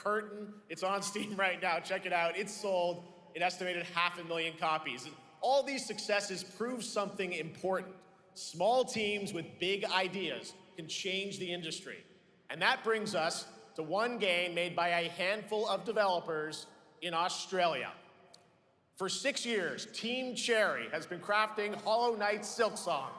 Curtain. It's on Steam right now. Check it out. It's sold an estimated 500,000 copies. And all these successes prove something important. Small teams with big ideas can change the industry. And that brings us to one game made by a handful of developers in Australia. For 6 years, Team Cherry has been crafting Hollow Knight Silksong.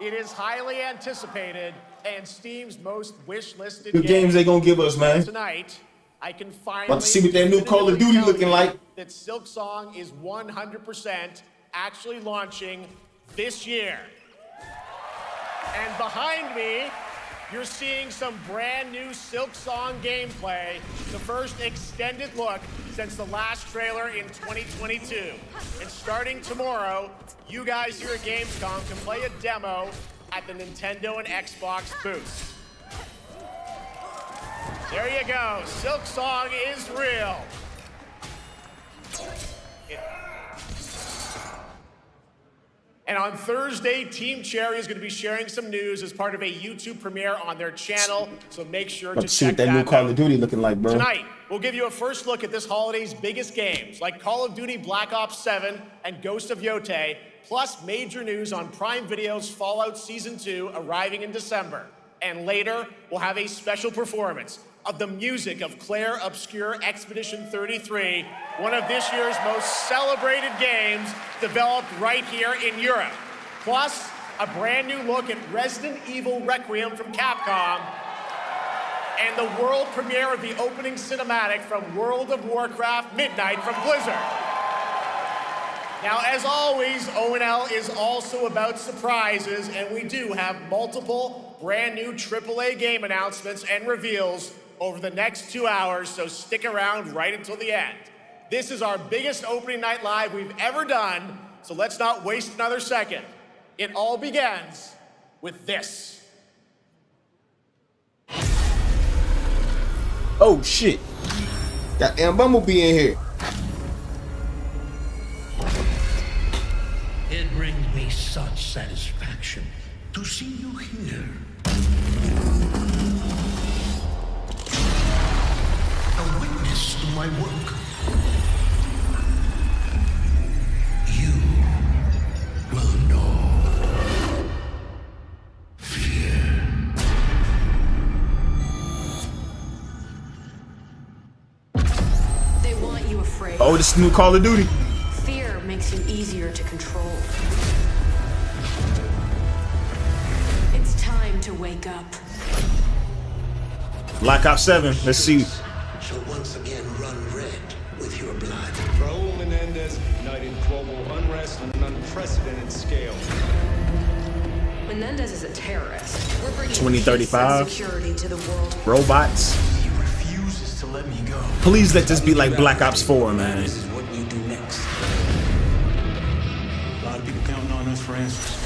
It is highly anticipated and Steam's most wish-listed Good games they gonna give us, man. Tonight, I can finally about to see what that new Call of Duty looking like. That Silksong is 100% actually launching this year. And behind me, you're seeing some brand new Silksong gameplay, the first extended look since the last trailer in 2022. And starting tomorrow, you guys here at Gamescom can play a demo at the Nintendo and Xbox booths. There you go, Silksong is real. And on Thursday, Team Cherry is going to be sharing some news as part of a YouTube premiere on their channel, so make sure to see check what that that new Call out. of Duty looking like, bro. Tonight, we'll give you a first look at this holiday's biggest games, like Call of Duty Black Ops 7 and Ghost of Yotei, plus major news on Prime Video's Fallout Season 2 arriving in December. And later, we'll have a special performance of the music of Claire Obscure Expedition 33, one of this year's most celebrated games developed right here in Europe. Plus, a brand new look at Resident Evil Requiem from Capcom, and the world premiere of the opening cinematic from World of Warcraft Midnight from Blizzard. Now, as always, ONL is also about surprises, and we do have multiple brand new AAA game announcements and reveals over the next 2 hours, so stick around right until the end. This is our biggest opening night live we've ever done, so let's not waste another second. It all begins with this. Oh shit. Got Bumblebee in here. It brings me such satisfaction to see you here. A witness to my work. You will know fear. They want you afraid. Oh, this is new Call of Duty. Fear makes you easier to control. It's time to wake up. Black Ops 7. Let's see. So once again run red with your blood. Raul Menendez ignited global unrest on an unprecedented scale. Menendez is a terrorist. We're bringing 2035. peace and security to the world. Robots. He refuses to let me go. Please let this be like Black Ops 4, man. This is what we do next. A lot of people counting on us for answers.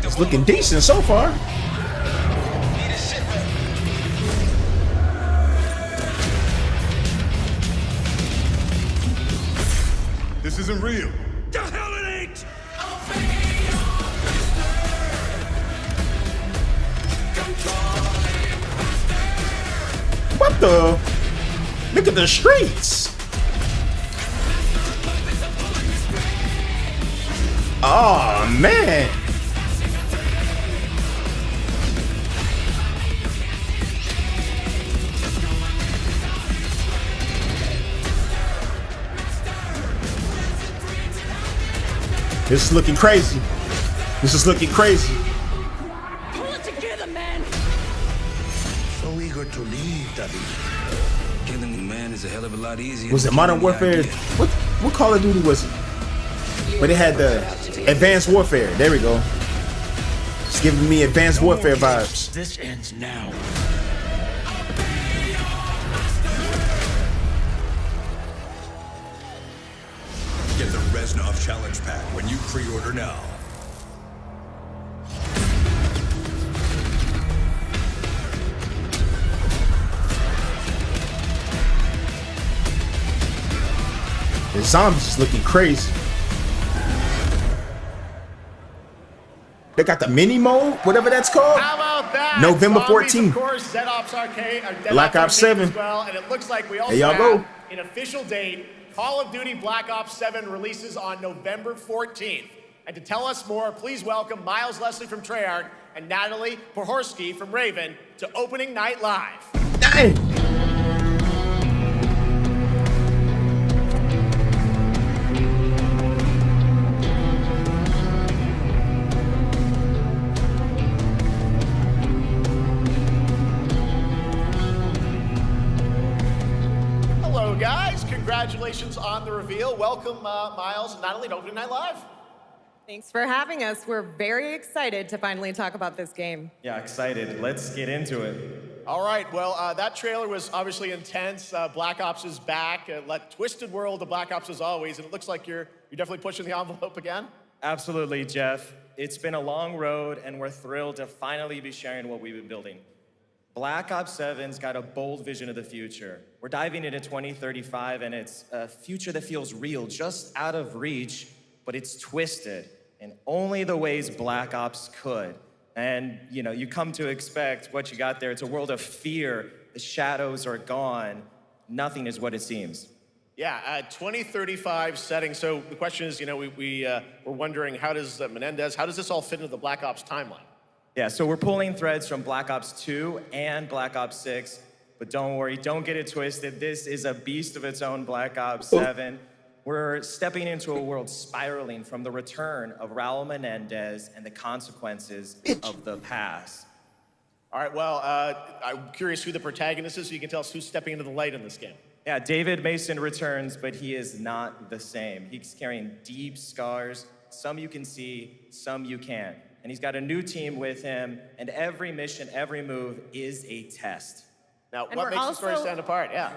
It's looking decent so far. This isn't real. The hell it ain't! What the? Look at the streets. Oh man. This is looking crazy. This is looking crazy. Pull it together, man! So eager to leave, Daddy. Killing a man is a hell of a lot easier. Was it than Modern killing the Warfare? idea. What Call of Duty was it? But it had the Advanced Warfare. There we go. It's giving me Advanced Warfare vibes. This ends now. Get the Reznov Challenge Pack when you pre-order now. The zombies is looking crazy. They got the mini mode, whatever that's called. How about that? November Zombies, 14th. Of course, Dead Ops Arcade, or Dead Black Ops Arcade 7. as well, and it looks like we also There y'all have go. an official date. Call of Duty Black Ops 7 releases on November 14th. And to tell us more, please welcome Miles Leslie from Treyarch and Natalie Pohorsky from Raven to Opening Night Live. Dang. Hello, guys. Congratulations on the reveal. Welcome, Miles and Natalie to Opening Night Live. Thanks for having us. We're very excited to finally talk about this game. Yeah, excited. Let's get into it. All right, well, that trailer was obviously intense. Black Ops is back. Twisted world of Black Ops as always, and it looks like you're definitely pushing the envelope again. Absolutely, Jeff. It's been a long road, and we're thrilled to finally be sharing what we've been building. Black Ops 7's got a bold vision of the future. We're diving into 2035, and it's a future that feels real, just out of reach, but it's twisted in only the ways Black Ops could. And, you know, you come to expect what you got there. It's a world of fear. The shadows are gone. Nothing is what it seems. Yeah, 2035 setting. So the question is, you know, we're wondering, how does Menendez, how does this all fit into the Black Ops timeline? Yeah, so we're pulling threads from Black Ops 2 and Black Ops 6, but don't worry, don't get it twisted. This is a beast of its own, Black Ops 7. We're stepping into a world spiraling from the return of Raul Menendez and the consequences of the past. All right, well, I'm curious who the protagonist is, so you can tell us who's stepping into the light in this game. Yeah, David Mason returns, but he is not the same. He's carrying deep scars. Some you can see, some you can't. And he's got a new team with him, and every mission, every move is a test. Now, And what we're makes the story also- stand apart? Yeah.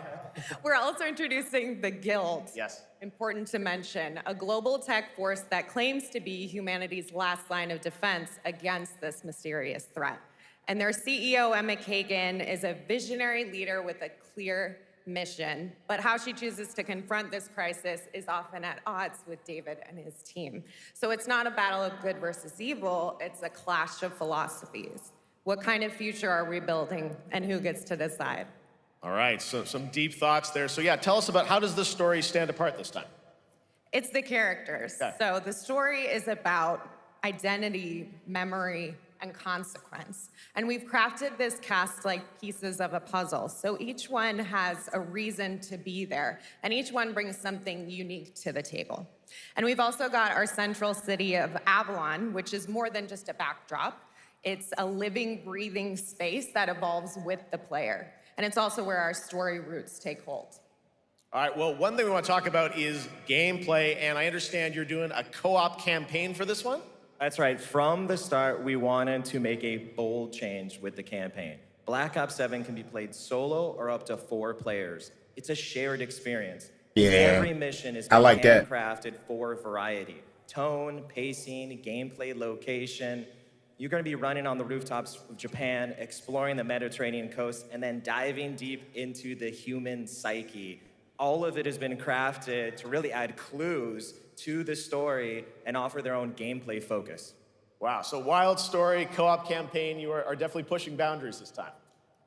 We're also introducing the Guild. Yes. Important to mention, a global tech force that claims to be humanity's last line of defense against this mysterious threat. And their CEO, Emma Kagan, is a visionary leader with a clear mission, but how she chooses to confront this crisis is often at odds with David and his team. So it's not a battle of good versus evil, it's a clash of philosophies. What kind of future are we building, and who gets to decide? All right, so some deep thoughts there. So yeah, tell us about, how does this story stand apart this time? It's the characters. Okay. So the story is about identity, memory, and consequence. And we've crafted this cast like pieces of a puzzle. So each one has a reason to be there, and each one brings something unique to the table. And we've also got our central city of Avalon, which is more than just a backdrop. It's a living, breathing space that evolves with the player. And it's also where our story roots take hold. All right, well, one thing we want to talk about is gameplay, and I understand you're doing a co-op campaign for this one? That's right. From the start, we wanted to make a bold change with the campaign. Black Ops 7 can be played solo or up to 4 players. It's a shared experience. Yeah, Every mission is I like that. handcrafted for variety. Tone, pacing, gameplay location. You're going to be running on the rooftops of Japan, exploring the Mediterranean coast, and then diving deep into the human psyche. All of it has been crafted to really add clues to the story and offer their own gameplay focus. Wow, so wild story, co-op campaign, you are definitely pushing boundaries this time.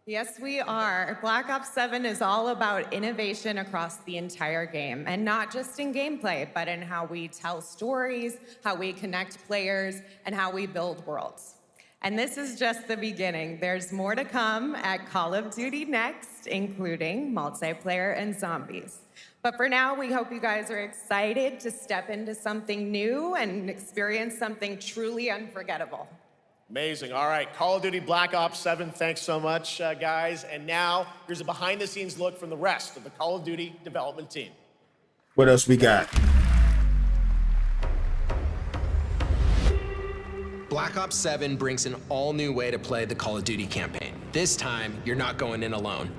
Yes, we are. Black Ops 7 is all about innovation across the entire game, and not just in gameplay, but in how we tell stories, how we connect players, and how we build worlds. And this is just the beginning. There's more to come at Call of Duty Next, including multiplayer and zombies. But for now, we hope you guys are excited to step into something new and experience something truly unforgettable. Amazing. All right, Call of Duty Black Ops 7, thanks so much, guys. And now, here's a behind-the-scenes look from the rest of the Call of Duty development team. What else we got? Black Ops 7 brings an all-new way to play the Call of Duty campaign. This time, you're not going in alone.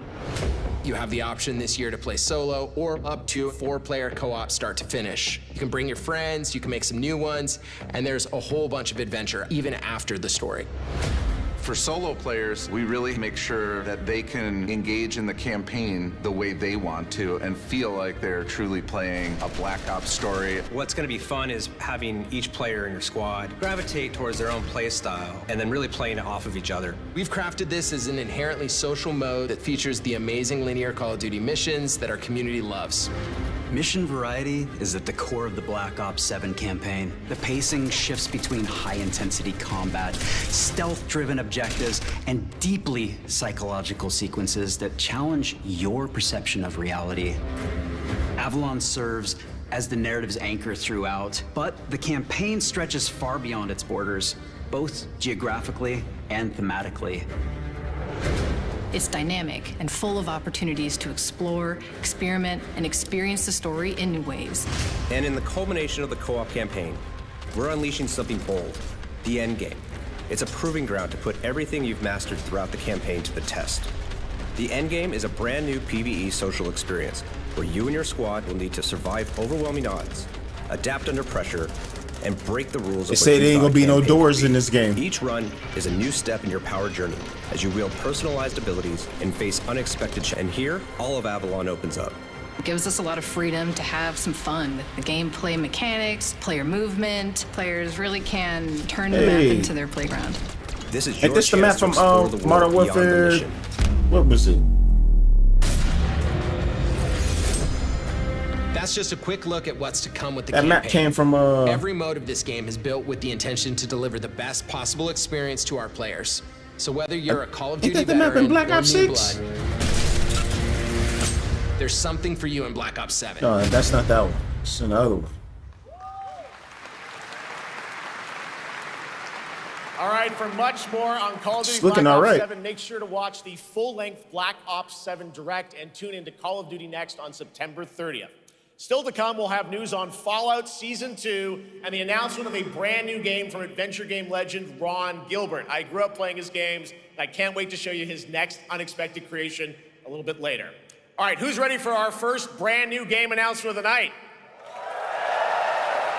You have the option this year to play solo or up to a 4-player co-op start to finish. You can bring your friends, you can make some new ones, and there's a whole bunch of adventure even after the story. For solo players, we really make sure that they can engage in the campaign the way they want to and feel like they're truly playing a Black Ops story. What's going to be fun is having each player in your squad gravitate towards their own play style and then really playing it off of each other. We've crafted this as an inherently social mode that features the amazing linear Call of Duty missions that our community loves. Mission variety is at the core of the Black Ops 7 campaign. The pacing shifts between high-intensity combat, stealth-driven objectives, and deeply psychological sequences that challenge your perception of reality. Avalon serves as the narrative's anchor throughout, but the campaign stretches far beyond its borders, both geographically and thematically. It's dynamic and full of opportunities to explore, experiment, and experience the story in new ways. And in the culmination of the co-op campaign, we're unleashing something bold, the end game. It's a proving ground to put everything you've mastered throughout the campaign to the test. The end game is a brand new PvE social experience where you and your squad will need to survive overwhelming odds, adapt under pressure, and break the rules They of say what there you ain't thought gonna be no campaign doors would be. in this game. Each run is a new step in your power journey as you wield personalized abilities and face unexpected and here, all of Avalon opens up. It gives us a lot of freedom to have some fun with the gameplay mechanics, player movement. Players really can turn the map into their playground. This is your Ain't this the map chance to from explore the world Modern beyond the Warfare? mission. What was it? That's just a quick look at what's to come with the That campaign. map came from Every mode of this game is built with the intention to deliver the best possible experience to our players. So whether you're a Call of Duty Ain't that the map veteran in Black or Ops new 6? blood, there's something for you in Black Ops 7. No, that's not that one. It's another one. All right, for much more on Call of Duty It's looking Black all Ops right. 7, make sure to watch the full-length Black Ops 7 Direct and tune into Call of Duty Next on September 30th. Still to come, we'll have news on Fallout Season 2 and the announcement of a brand new game from adventure game legend Ron Gilbert. I grew up playing his games, and I can't wait to show you his next unexpected creation a little bit later. All right, who's ready for our first brand new game announcement of the night?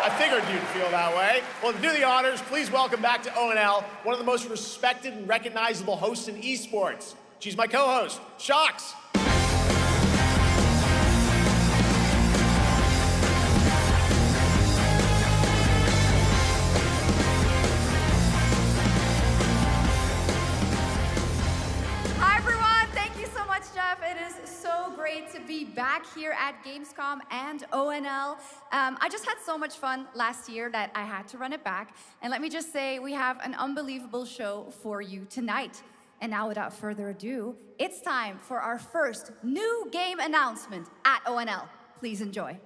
I figured you'd feel that way. Well, to do the honors, please welcome back to ONL, one of the most respected and recognizable hosts in esports. She's my co-host, Shox. Hi everyone, thank you so much, Jeff. It is so great to be back here at Gamescom and ONL. I just had so much fun last year that I had to run it back. And let me just say, we have an unbelievable show for you tonight. And now without further ado, it's time for our first new game announcement at ONL. Please enjoy.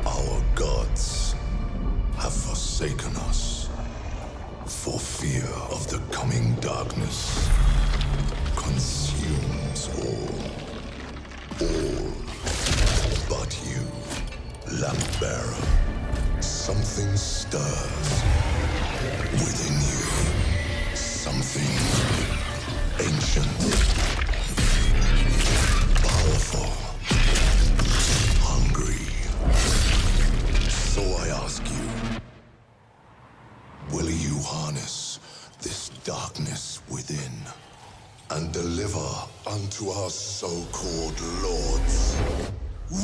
Our gods have forsaken us for fear of the coming darkness consumes all but you, lamp bearer. Something stirs within you, something ancient, powerful, hungry. So I ask you, will you harness this darkness within and deliver unto our so-called lords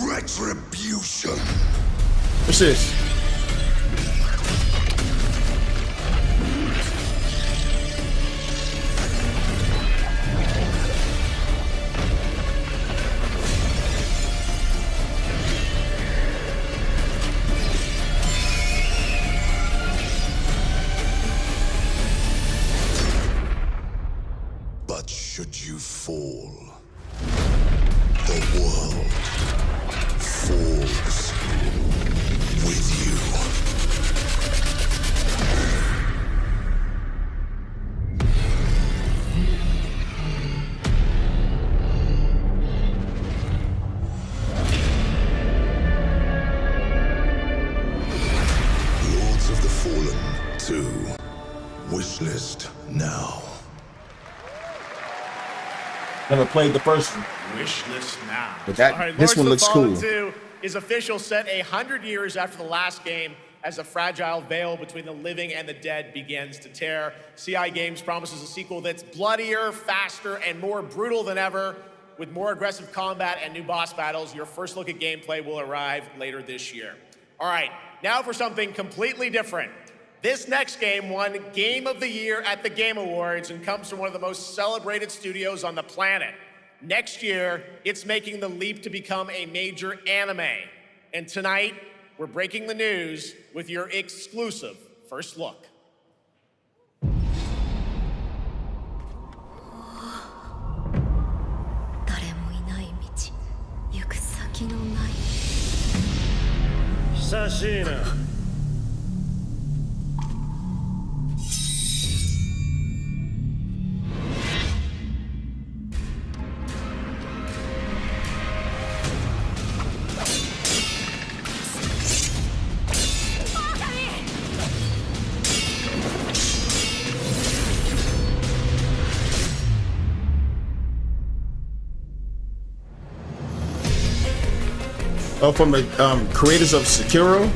retribution? What's this? But should you fall, the world falls with you. Lords of the Fallen 2. Wishlist now. Never played the first one. Wishlist now. But that- All right, this Lords one of the looks Fallen cool. 2 is official, set 100 years after the last game. as a fragile veil between the living and the dead begins to tear. CI Games promises a sequel that's bloodier, faster, and more brutal than ever. With more aggressive combat and new boss battles, your first look at gameplay will arrive later this year. All right, now for something completely different. This next game won Game of the Year at the Game Awards and comes from one of the most celebrated studios on the planet. Next year, it's making the leap to become a major anime. And tonight, we're breaking the news with your exclusive first look. Sashina. Oh, from the creators of Sekiro?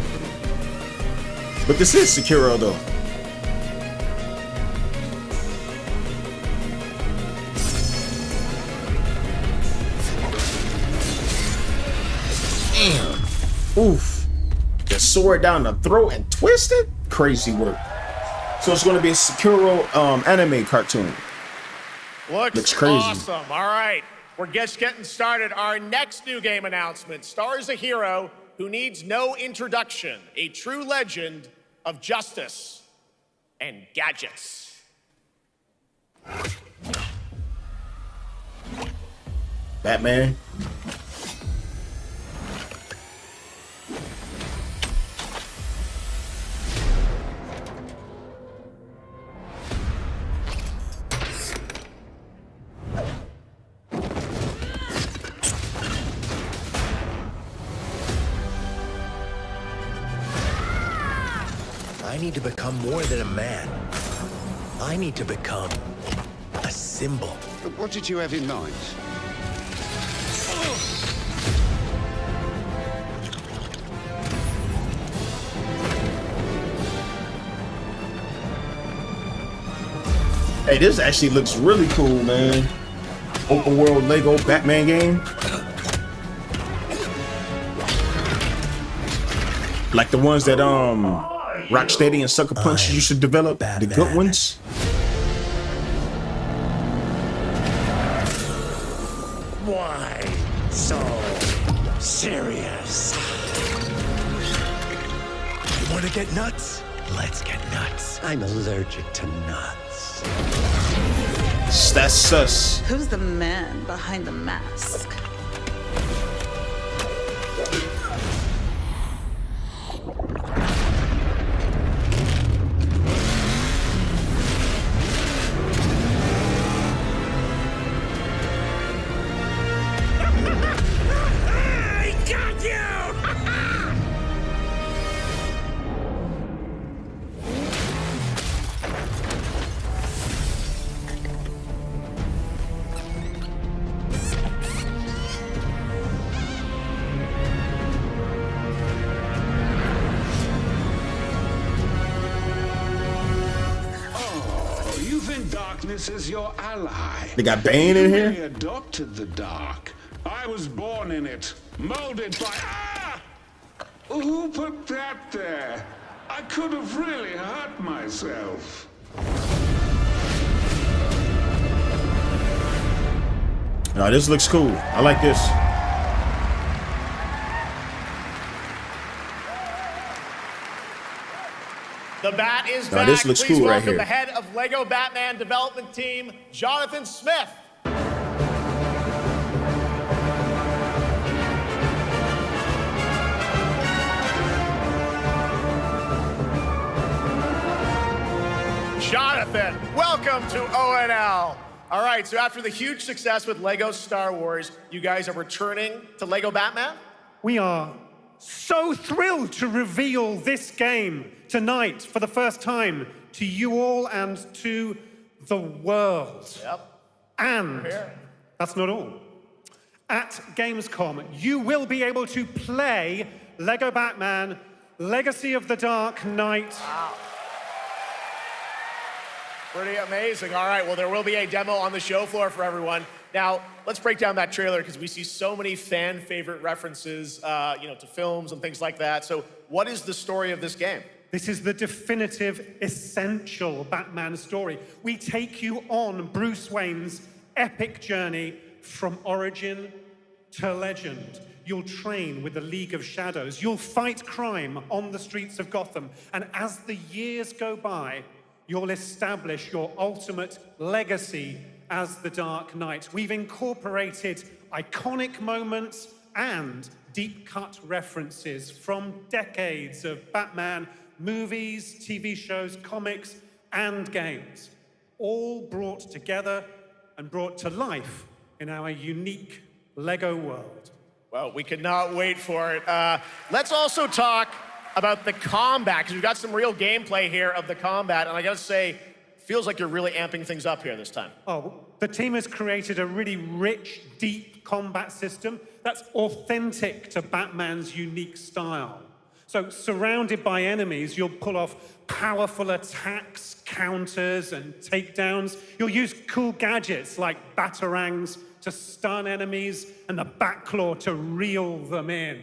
But this is Sekiro, though. Damn. Oof. The sword down the throat and twist it? Crazy work. So it's going to be a Sekiro anime cartoon. Looks crazy. Awesome. All right. We're just getting started. Our next new game announcement stars a hero who needs no introduction, a true legend of justice and gadgets. Batman. I need to become more than a man. I need to become a symbol. What did you have in mind? Hey, this actually looks really cool, man. Open world Lego Batman game. Like the ones that Rocksteady and Sucker Punch used to develop, the good ones. Why so serious? You want to get nuts? Let's get nuts. I'm allergic to nuts. That's sus. Who's the man behind the mask? Darkness is your ally. They got Bane in here? You really adopted the dark. I was born in it, molded by... Ah! Who put that there? I could have really hurt myself. No, this looks cool. I like this. The Bat is No, back. this looks Please cool right welcome here. the head of Lego Batman development team, Jonathan Smith. Jonathan, welcome to ONL. All right, so after the huge success with Lego Star Wars, you guys are returning to Lego Batman? We are so thrilled to reveal this game tonight for the first time to you all and to the world. Yep. And that's not all. At Gamescom, you will be able to play Lego Batman Legacy of the Dark Knight. Wow. Pretty amazing. All right, well, there will be a demo on the show floor for everyone. Now, let's break down that trailer because we see so many fan favorite references, to films and things like that. So what is the story of this game? This is the definitive, essential Batman story. We take you on Bruce Wayne's epic journey from origin to legend. You'll train with the League of Shadows. You'll fight crime on the streets of Gotham. And as the years go by, you'll establish your ultimate legacy as the Dark Knight. We've incorporated iconic moments and deep-cut references from decades of Batman movies, TV shows, comics, and games, all brought together and brought to life in our unique Lego world. Well, we cannot wait for it. Let's also talk about the combat, because we've got some real gameplay here of the combat, and I gotta say, feels like you're really amping things up here this time. Oh, the team has created a really rich, deep combat system that's authentic to Batman's unique style. So, surrounded by enemies, you'll pull off powerful attacks, counters, and takedowns. You'll use cool gadgets like batarangs to stun enemies and the Batclaw to reel them in.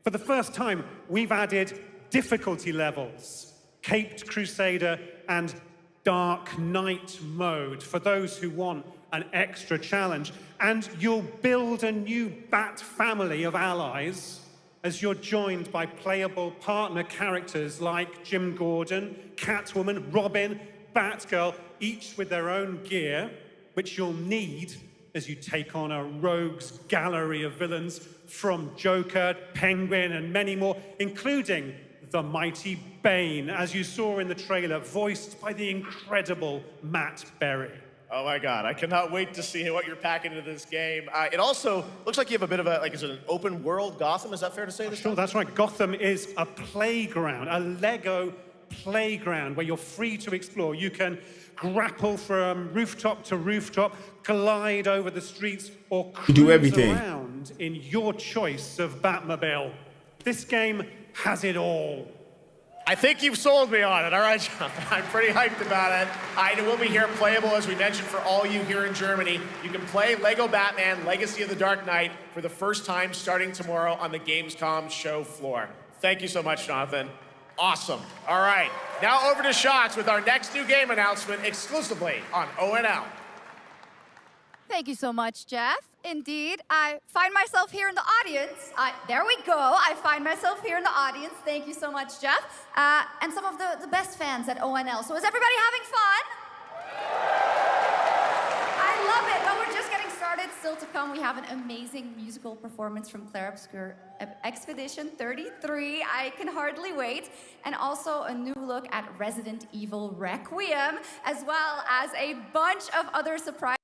For the first time, we've added difficulty levels, Caped Crusader and Dark Knight mode for those who want an extra challenge. And you'll build a new Bat family of allies as you're joined by playable partner characters like Jim Gordon, Catwoman, Robin, Batgirl, each with their own gear, which you'll need as you take on a rogues gallery of villains from Joker, Penguin, and many more, including the mighty Bane, as you saw in the trailer, voiced by the incredible Matt Berry. Oh my God, I cannot wait to see what you're packing into this game. It also looks like you have a bit of is it an open world Gotham? Is that fair to say this? Sure, that's right. Gotham is a playground, a Lego playground where you're free to explore. You can grapple from rooftop to rooftop, glide over the streets, or cruise do everything around in your choice of Batmobile. This game has it all. I think you've sold me on it. All right, John. I'm pretty hyped about it. It will be here playable, as we mentioned, for all you here in Germany. You can play Lego Batman Legacy of the Dark Knight for the first time starting tomorrow on the Gamescom show floor. Thank you so much, Jonathan. Awesome. All right, now over to Shots with our next new game announcement exclusively on ONL. Thank you so much, Jeff. Indeed, I find myself here in the audience. There we go. I find myself here in the audience. Thank you so much, Jeff. And some of the best fans at ONL. So is everybody having fun? I love it. But we're just getting started. Still to come, we have an amazing musical performance from Claire Obscure Expedition 33. I can hardly wait. And also a new look at Resident Evil Requiem, as well as a bunch of other surprises.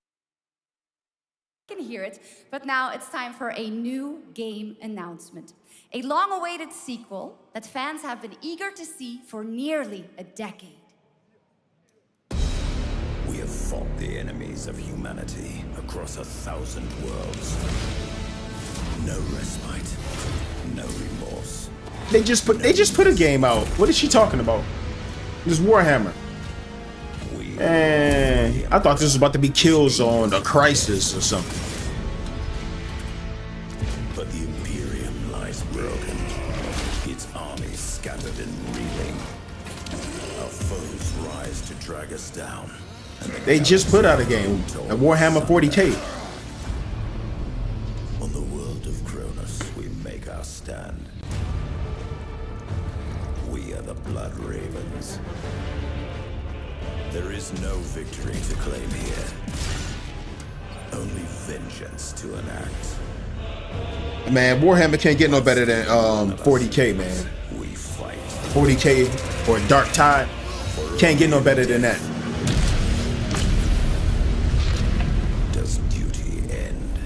Can hear it, but now it's time for a new game announcement. A long-awaited sequel that fans have been eager to see for nearly a decade. We have fought the enemies of humanity across 1,000 worlds. No respite, no remorse. They just put a game out. What is she talking about? This Warhammer. And I thought this was about to be Killzone, a Crisis or something. But the Imperium lies broken, its armies scattered and reeling. Our foes rise to drag us down. They just put out a game, a Warhammer 40K. On the world of Kronos, we make our stand. We are the Blood Ravens. There is no victory to claim here. Only vengeance to enact. Man, Warhammer can't get no better than 40K, man. We fight. 40K or Dark Tide can't get no better than that. Does duty end?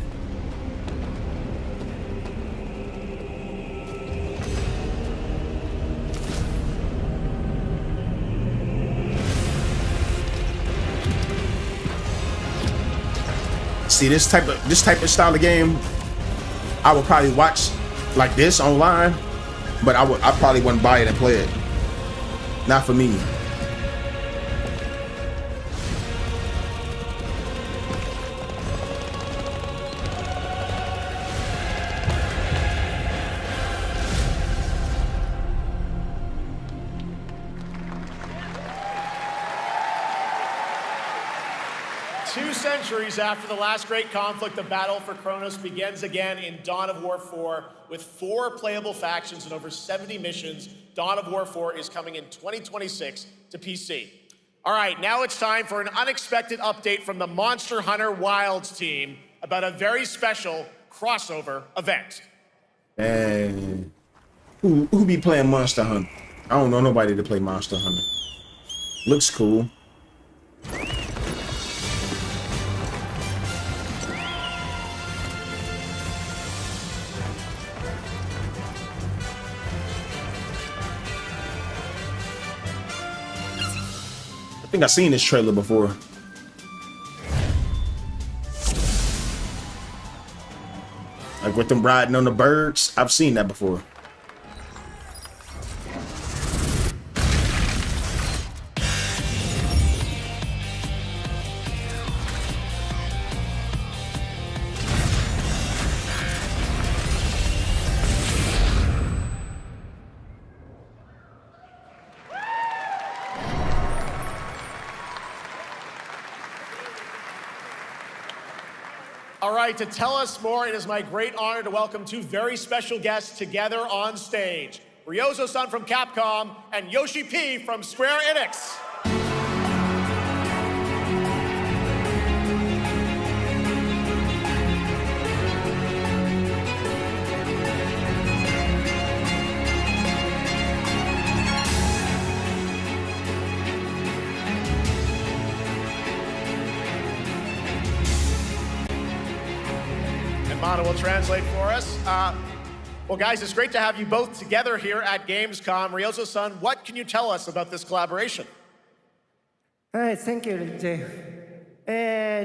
See, this type of style of game, I would probably watch like this online But I probably wouldn't buy it and play it. Not for me. Centuries after the last great conflict, the battle for Kronos begins again in Dawn of War 4 with 4 playable factions and over 70 missions. Dawn of War 4 is coming in 2026 to PC. All right, now it's time for an unexpected update from the Monster Hunter Wilds team about a very special crossover event. And who be playing Monster Hunter? I don't know nobody to play Monster Hunter. Looks cool. I think I've seen this trailer before. Like with them riding on the birds. I've seen that before. All right, to tell us more, it is my great honor to welcome 2 very special guests together on stage. Ryozo-san from Capcom and Yoshi P from Square Enix. Mana will translate for us. Well, guys, it's great to have you both together here at Gamescom. Ryozo-san, what can you tell us about this collaboration? Hey, thank you, Jeff.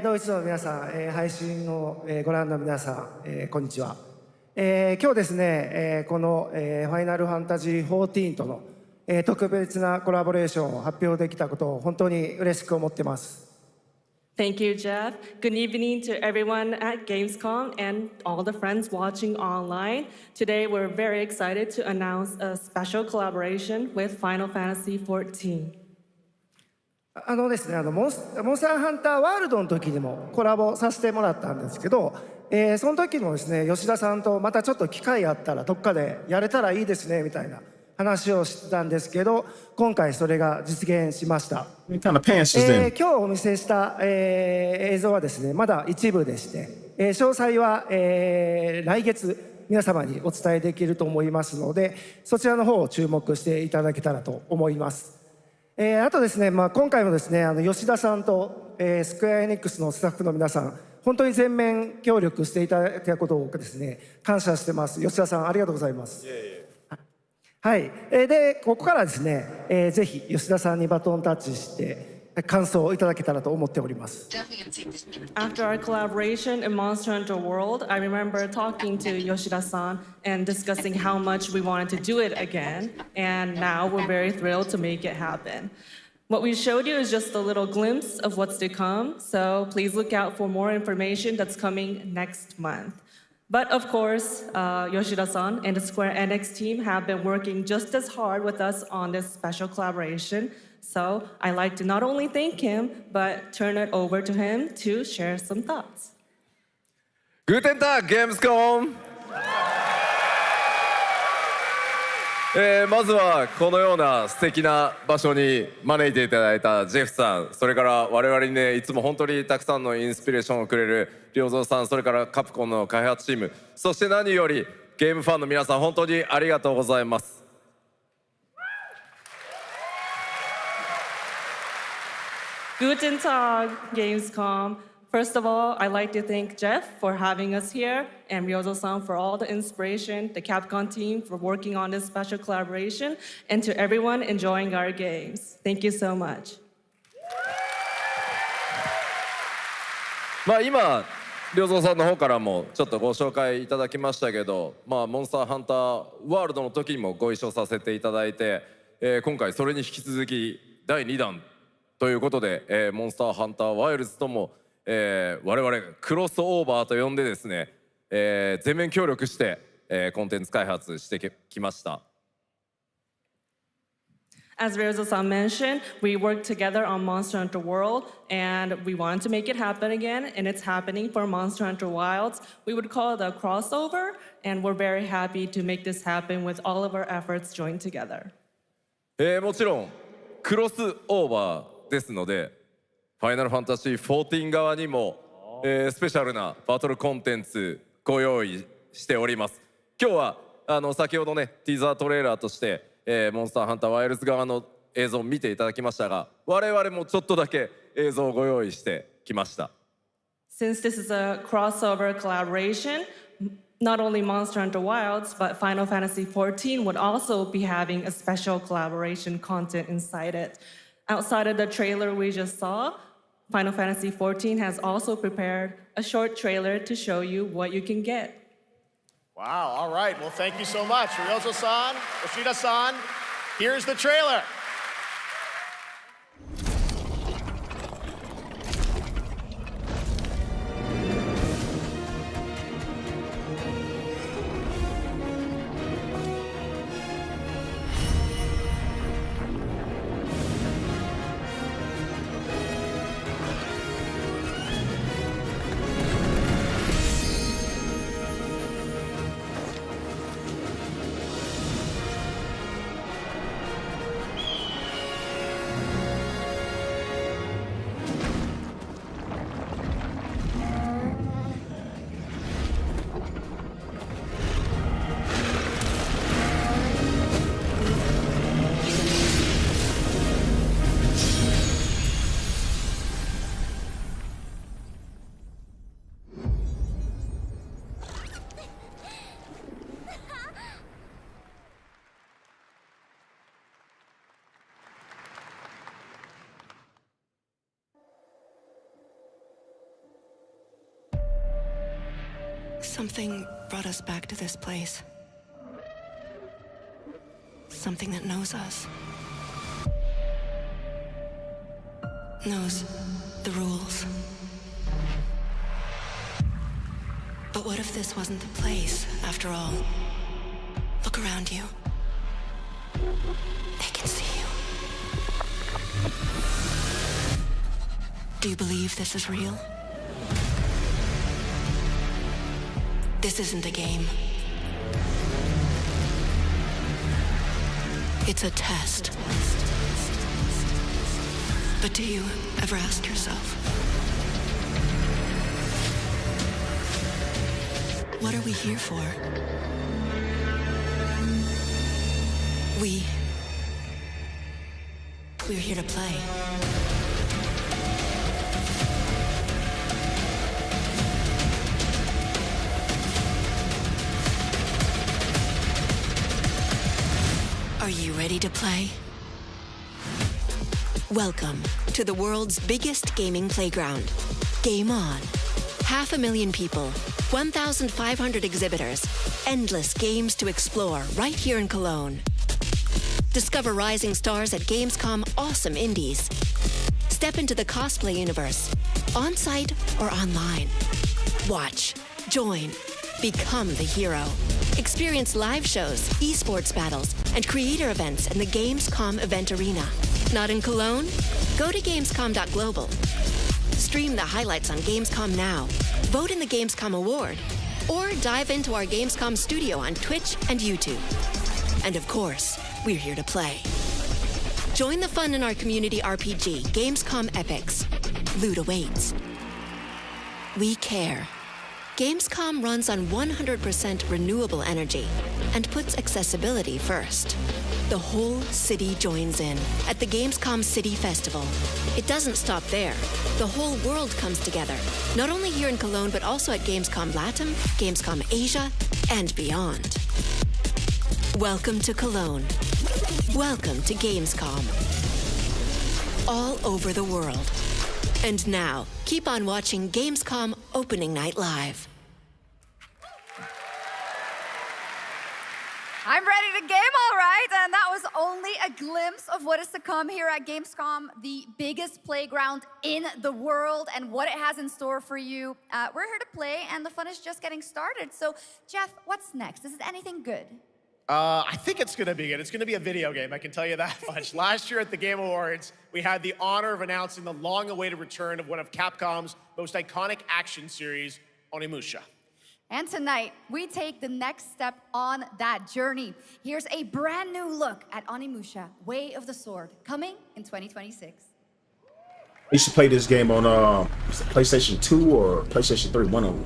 ドイツの皆さん、配信をご覧の皆さん、こんにちは。今日ですね、このファイナルファンタジー14との特別なコラボレーションを発表できたことを本当に嬉しく思ってます。Thank you, Jeff. Good evening to everyone at Gamescom and all the friends watching online. Today, we're very excited to announce a special collaboration with Final Fantasy XIV. ですね、モンスターハンターワールドの時にもコラボさせてもらったんですけど、その時もですね、吉田さんとまたちょっと機会あったらどっかでやれたらいいですねみたいな話をしてたんですけど、今回それが実現しました。今日お見せした、映像はですね、まだ一部でして、詳細は、来月皆様にお伝えできると思いますので、そちらの方を注目していただけたらと思います。あとですね、今回もですね、吉田さんと、スクエアエニックスのスタッフの皆さん、本当に全面協力していただいたことをですね、感謝してます。吉田さん、ありがとうございます。はい、でここからですね、ぜひ吉田さんにバトンタッチして感想をいただけたらと思っております。After our collaboration in Monster Hunter World, I remember talking to Yoshida-san and discussing how much we wanted to do it again, and now we're very thrilled to make it happen. What we showed you is just a little glimpse of what's to come, so please look out for more information that's coming next month. But of course, Yoshida-san and the Square Enix team have been working just as hard with us on this special collaboration. So I'd like to not only thank him, but turn it over to him to share some thoughts. Guten Tag, Gamescom! まずはこのような素敵な場所に招いていただいたジェフさん、それから我々にね、いつも本当にたくさんのインスピレーションをくれる良三さん、それからカプコンの開発チーム、そして何よりゲームファンの皆さん、本当にありがとうございます。Guten Tag, Gamescom. First of all, I'd like to thank Jeff for having us here and Ryozo-san for all the inspiration, the Capcom team for working on this special collaboration, and to everyone enjoying our games. Thank you so much. 今良三さんの方からもちょっとご紹介いただきましたけど、モンスターハンターワールドの時にもご一緒させていただいて、今回それに引き続き第2弾ということで、モンスターハンターワイルズとも、我々クロスオーバーと呼んでですね、全面協力して、コンテンツ開発してきました。As Ryozo-san mentioned, we worked together on Monster Hunter World, and we wanted to make it happen again, and it's happening for Monster Hunter Wilds. We would call it a crossover, and we're very happy to make this happen with all of our efforts joined together. もちろんクロスオーバーですので、ファイナルファンタジー14側にも、スペシャルなバトルコンテンツご用意しております。今日は先ほどねティーザートレーラーとしてモンスターハンターワイルズ側の映像を見ていただきましたが、我々もちょっとだけ映像をご用意してきました。Since this is a crossover collaboration, not only Monster Hunter Wilds, but Final Fantasy XIV would also be having a special collaboration content inside it. Outside of the trailer we just saw, Final Fantasy XIV has also prepared a short trailer to show you what you can get. Wow, all right. Well, thank you so much. Ryozo-san, Yoshida-san, here's the trailer. Something brought us back to this place. Something that knows us. Knows the rules. But what if this wasn't the place, after all? Look around you. They can see you. Do you believe this is real? This isn't a game. It's a test. But do you ever ask yourself, what are we here for? We're here to play. Are you ready to play? Welcome to the world's biggest gaming playground. Game On. 500,000 people, 1,500 exhibitors, endless games to explore right here in Cologne. Discover rising stars at Gamescom Awesome Indies. Step into the cosplay universe, on-site or online. Watch, join, become the hero. Experience live shows, esports battles, and creator events in the Gamescom event arena. Not in Cologne? Go to gamescom.global. Stream the highlights on Gamescom Now, vote in the Gamescom Award, or dive into our Gamescom studio on Twitch and YouTube. And of course, we're here to play. Join the fun in our community RPG, Gamescom Epics. Loot awaits. We care. Gamescom runs on 100% renewable energy and puts accessibility first. The whole city joins in at the Gamescom City Festival. It doesn't stop there. The whole world comes together, not only here in Cologne, but also at Gamescom Latam, Gamescom Asia, and beyond. Welcome to Cologne. Welcome to Gamescom. All over the world. And now, keep on watching Gamescom Opening Night Live. I'm ready to game, all right. And that was only a glimpse of what is to come here at Gamescom, the biggest playground in the world, and what it has in store for you. We're here to play, and the fun is just getting started. So, Jeff, what's next? Is it anything good? I think it's gonna be good. It's gonna be a video game, I can tell you that much. Last year at the Game Awards, we had the honor of announcing the long-awaited return of one of Capcom's most iconic action series, Onimusha. And tonight, we take the next step on that journey. Here's a brand new look at Onimusha, Way of the Sword, coming in 2026. I used to play this game on PlayStation 2 or PlayStation 3, one of them.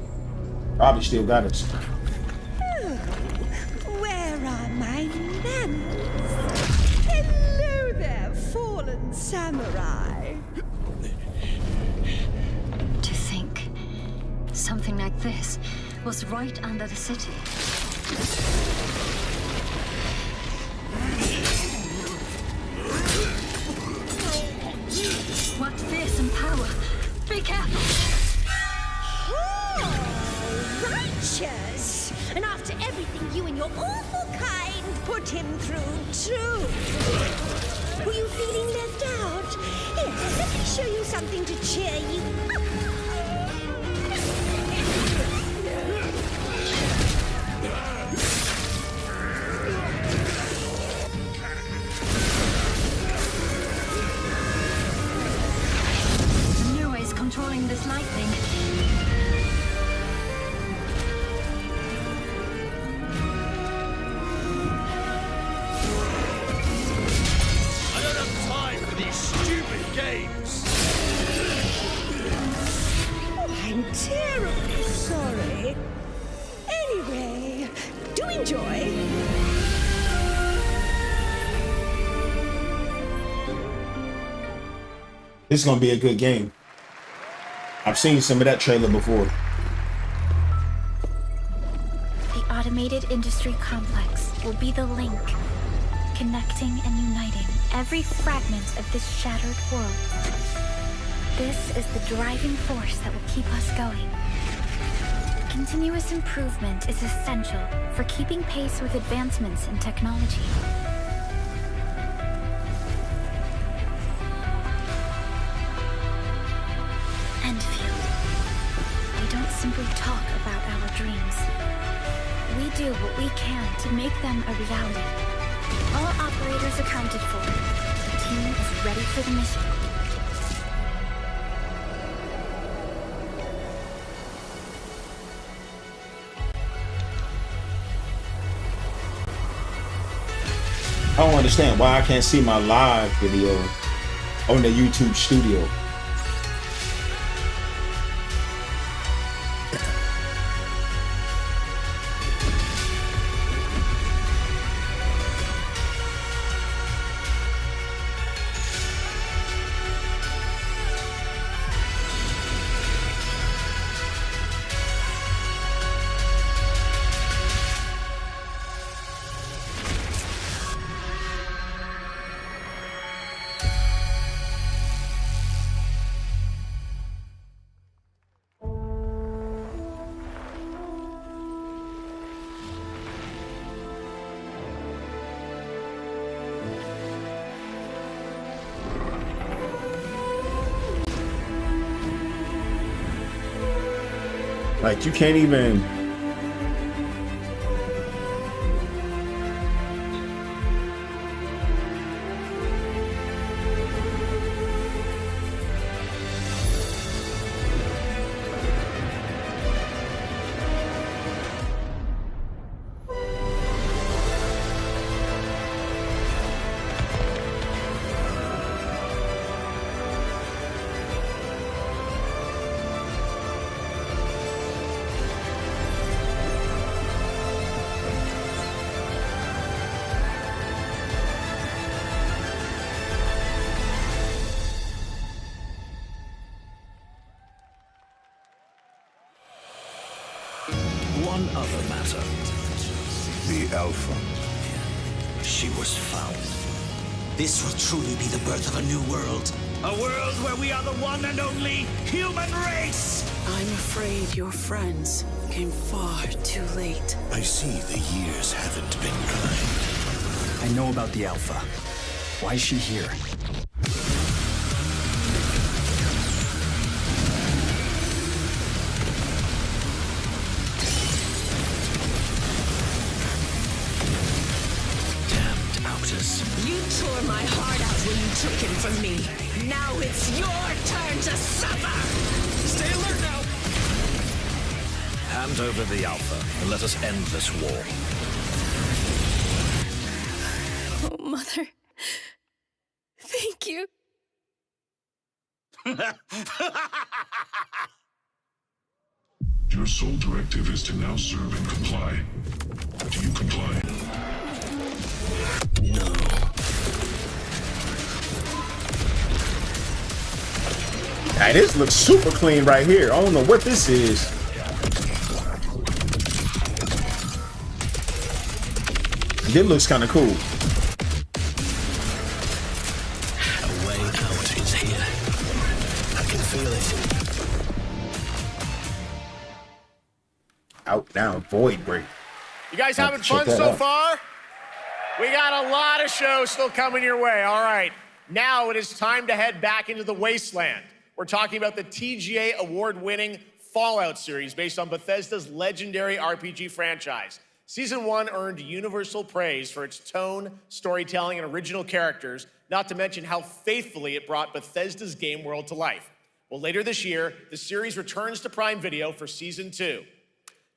Probably still got it. Where are my manners? Hello there, fallen samurai. To think something like this was right under the city. What fearsome power! Be careful! Oh, righteous! And after everything you and your awful kind put him through, too. Were you feeling left out? Here, let me show you something to cheer you up. Controlling this lightning. I don't have time for these stupid games. Oh, I'm terribly sorry. Anyway, do enjoy. This is gonna be a good game. I've seen some of that trailer before. The automated industry complex will be the link, connecting and uniting every fragment of this shattered world. This is the driving force that will keep us going. Continuous improvement is essential for keeping pace with advancements in technology. Simply talk about our dreams. We do what we can to make them a reality. All operators accounted for. The team is ready for the mission. I don't understand why I can't see my live video on the YouTube studio. Like, you can't even... One other matter. The Alpha. She was found. This will truly be the birth of a new world. A world where we are the one and only human race! I'm afraid your friends came far too late. I see the years haven't been kind. I know about the Alpha. Why is she here? Damned outers. You tore my heart out when you took him from me. Now it's your turn to suffer! Stay alert now! Hand over the Alpha and let us end this war. Oh, Mother. Thank you. Your sole directive is to now serve and comply. Do you comply? No. Now this looks super clean right here. I don't know what this is. This looks kind of cool. A way out is here. I can feel it. Out now, Void Break. You guys Have having to check fun that so out. far? We got a lot of shows still coming your way. All right, now it is time to head back into the wasteland. We're talking about the TGA award-winning Fallout series based on Bethesda's legendary RPG franchise. Season 1 earned universal praise for its tone, storytelling, and original characters, not to mention how faithfully it brought Bethesda's game world to life. Well, later this year, the series returns to Prime Video for Season 2.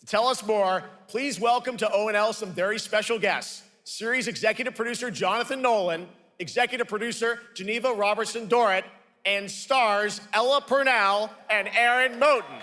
To tell us more, please welcome to ONL some very special guests. Series executive producer Jonathan Nolan, executive producer Geneva Robertson-Dorrit, and stars Ella Purnell and Aaron Moten.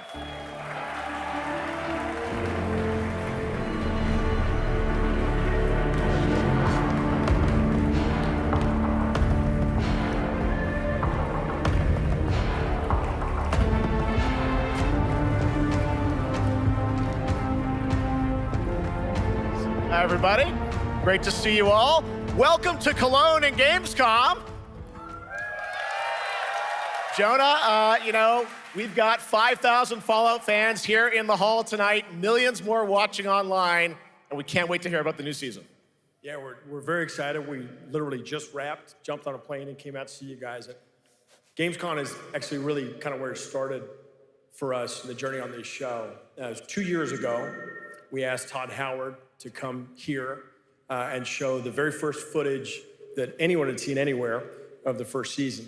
Hi, everybody. Great to see you all. Welcome to Cologne and Gamescom. Jonah, we've got 5,000 Fallout fans here in the hall tonight, millions more watching online, and we can't wait to hear about the new season. Yeah, we're very excited. We literally just wrapped, jumped on a plane, and came out to see you guys. Gamescom is actually really kind of where it started for us, the journey on this show. It was 2 years ago. We asked Todd Howard to come here and show the very first footage that anyone had seen anywhere of the first season.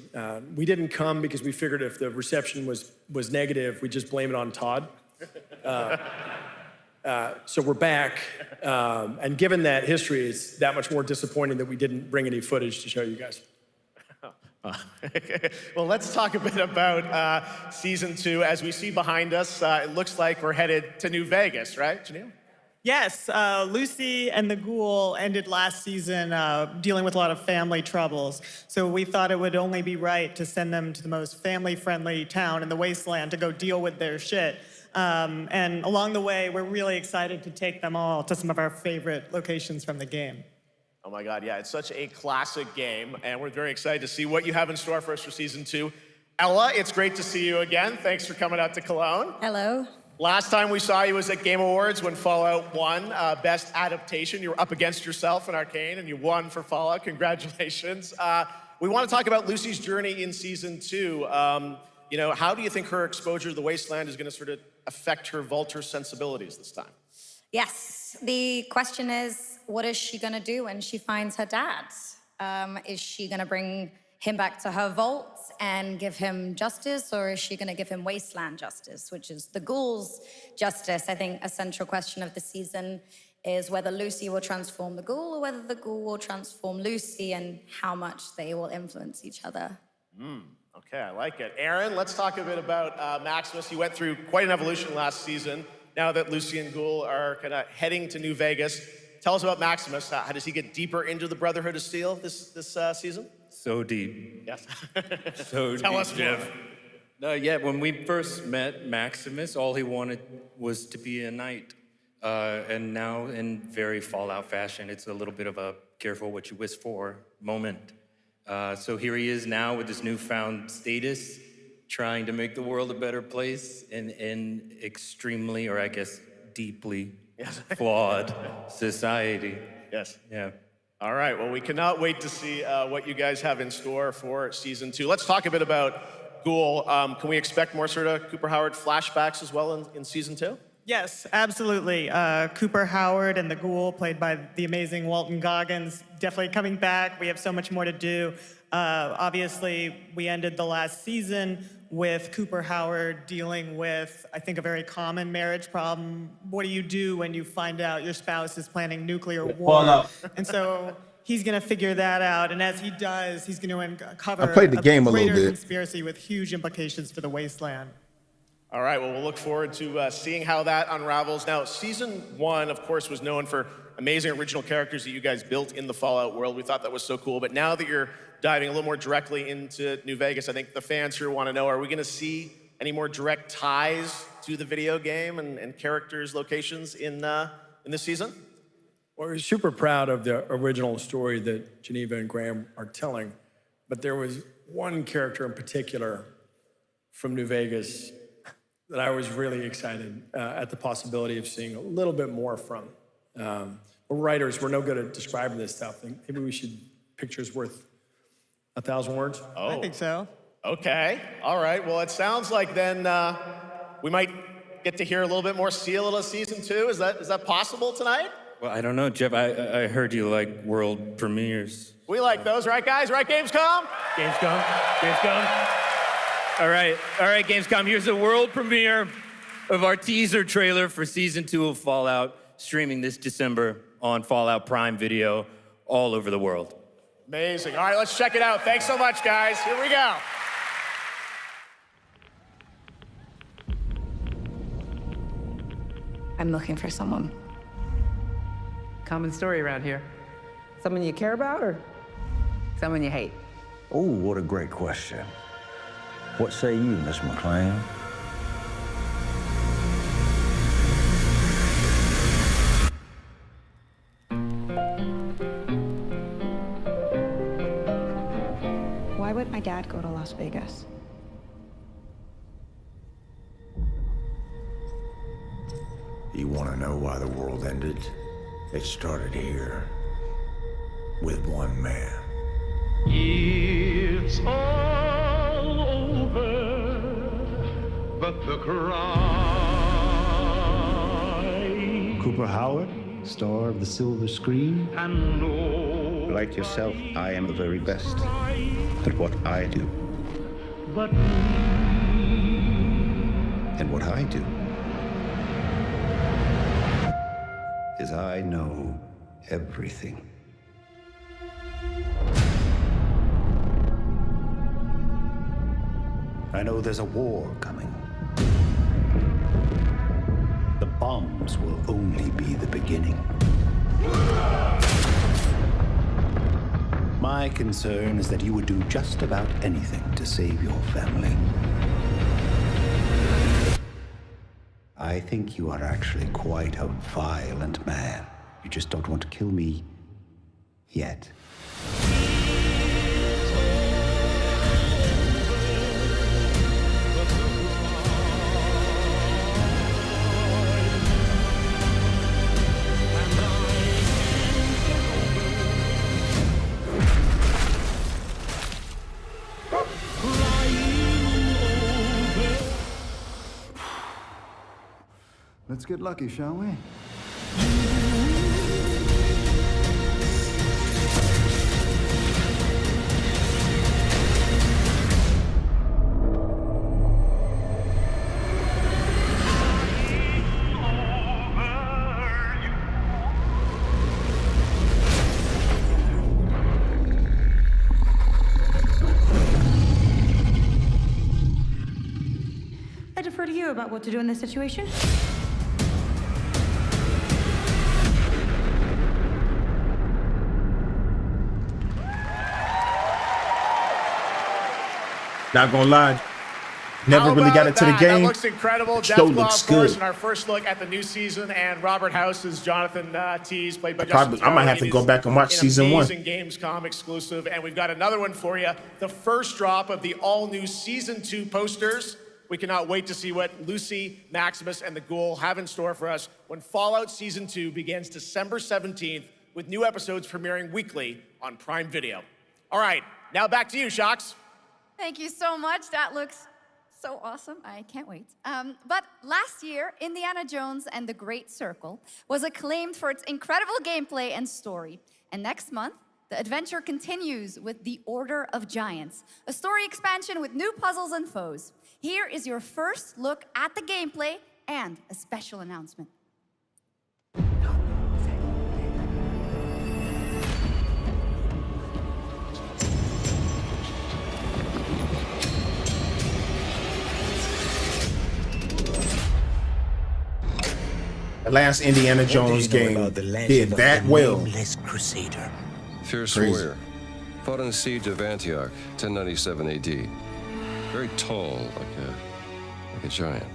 We didn't come because we figured if the reception was negative, we'd just blame it on Todd. So we're back, and given that history, it's that much more disappointing that we didn't bring any footage to show you guys. Well, let's talk a bit about Season 2. As we see behind us, it looks like we're headed to New Vegas, right, Janelle? Yes, Lucy and the Ghoul ended last season dealing with a lot of family troubles. So we thought it would only be right to send them to the most family-friendly town in the wasteland to go deal with their shit. And along the way, we're really excited to take them all to some of our favorite locations from the game. Oh my God, yeah, it's such a classic game, and we're very excited to see what you have in store for us for Season 2. Ella, it's great to see you again. Thanks for coming out to Cologne. Hello. Last time we saw you was at Game Awards when Fallout won Best Adaptation. You were up against yourself in Arcane, and you won for Fallout. Congratulations. We want to talk about Lucy's journey in Season 2. How do you think her exposure to the Wasteland is going to sort of affect her Vulture sensibilities this time? Yes, the question is, what is she gonna do when she finds her dad? Is she gonna bring him back to her vault and give him justice, or is she gonna give him wasteland justice, which is the ghouls' justice? I think a central question of the season is whether Lucy will transform the ghoul or whether the ghoul will transform Lucy, and how much they will influence each other. Okay, I like it. Aaron, let's talk a bit about Maximus. He went through quite an evolution last season. Now that Lucy and Ghoul are kind of heading to New Vegas, tell us about Maximus. How does he get deeper into the Brotherhood of Steel this season? So deep. Yes. So Tell deep, us Jeff. Yeah, when we first met Maximus, all he wanted was to be a knight. And now, in very Fallout fashion, it's a little bit of a careful what you wish for moment. So here he is now with this newfound status, trying to make the world a better place in extremely, or I guess deeply flawed society. Yes. Yeah. All right, well, we cannot wait to see what you guys have in store for season 2. Let's talk a bit about Ghoul. Can we expect more sort of Cooper Howard flashbacks as well in season 2? Yes, absolutely. Cooper Howard and the Ghoul, played by the amazing Walton Goggins, definitely coming back. We have so much more to do. Obviously, we ended the last season with Cooper Howard dealing with, I think, a very common marriage problem. What do you do when you find out your spouse is planning nuclear war? And so he's going to figure that out. And as he does, he's going to uncover I played the game a little greater bit. conspiracy with huge implications for the wasteland. All right, well, we'll look forward to seeing how that unravels. Now, season 1, of course, was known for amazing original characters that you guys built in the Fallout world. We thought that was so cool. But now that you're diving a little more directly into New Vegas, I think the fans here want to know, are we going to see any more direct ties to the video game and characters, locations in this season? Well, we're super proud of the original story that Geneva and Graham are telling. But there was one character in particular from New Vegas that I was really excited at the possibility of seeing a little bit more from. We're writers, we're no good at describing this stuff. Maybe we should, pictures worth 1,000 words? Oh. I think so. Okay, all right. Well, it sounds like then we might get to hear a little bit more, see a little of season 2. Is that possible tonight? Well, I don't know, Jeff. I heard you like world premieres. We like those, right, guys? Right, Gamescom? Gamescom. All right, Gamescom. Here's the world premiere of our teaser trailer for season 2 of Fallout, streaming this December on Fallout Prime Video all over the world. Amazing. All right, let's check it out. Thanks so much, guys. Here we go. I'm looking for someone. Common story around here. Someone you care about or someone you hate? Oh, what a great question. What say you, Miss McLean? Why would my dad go to Las Vegas? You want to know why the world ended? It started here with one man. It's all over, but the cry. Cooper Howard, star of the silver screen. And no, like yourself, I am the very best at what I do. but And what I do is I know everything. I know there's a war coming. The bombs will only be the beginning. My concern is that you would do just about anything to save your family. I think you are actually quite a violent man. You just don't want to kill me yet. Let's get lucky, shall we? I defer to you about what to do in this situation. Not gonna lie, Never really got into the game. That looks incredible. Show Deathclaw, looks of course, good. in our first look at the new season, and Robert House is Jonathan Tease, played by Justin I might have Theroux. to go back and watch season 1. Amazing Gamescom exclusive, and we've got another one for you. The first drop of the all-new Season 2 posters. We cannot wait to see what Lucy, Maximus, and the Ghoul have in store for us when Fallout Season 2 begins December 17th, with new episodes premiering weekly on Prime Video. All right, now back to you, Shox. Thank you so much. That looks so awesome. I can't wait. But last year, Indiana Jones and the Great Circle was acclaimed for its incredible gameplay and story. And next month, the adventure continues with The Order of Giants, a story expansion with new puzzles and foes. Here is your first look at the gameplay and a special announcement. The last Indiana Jones game did that well. Crusader. Fierce Crazy. warrior. Fought in the siege of Antioch, 1097 AD. Very tall, like a giant.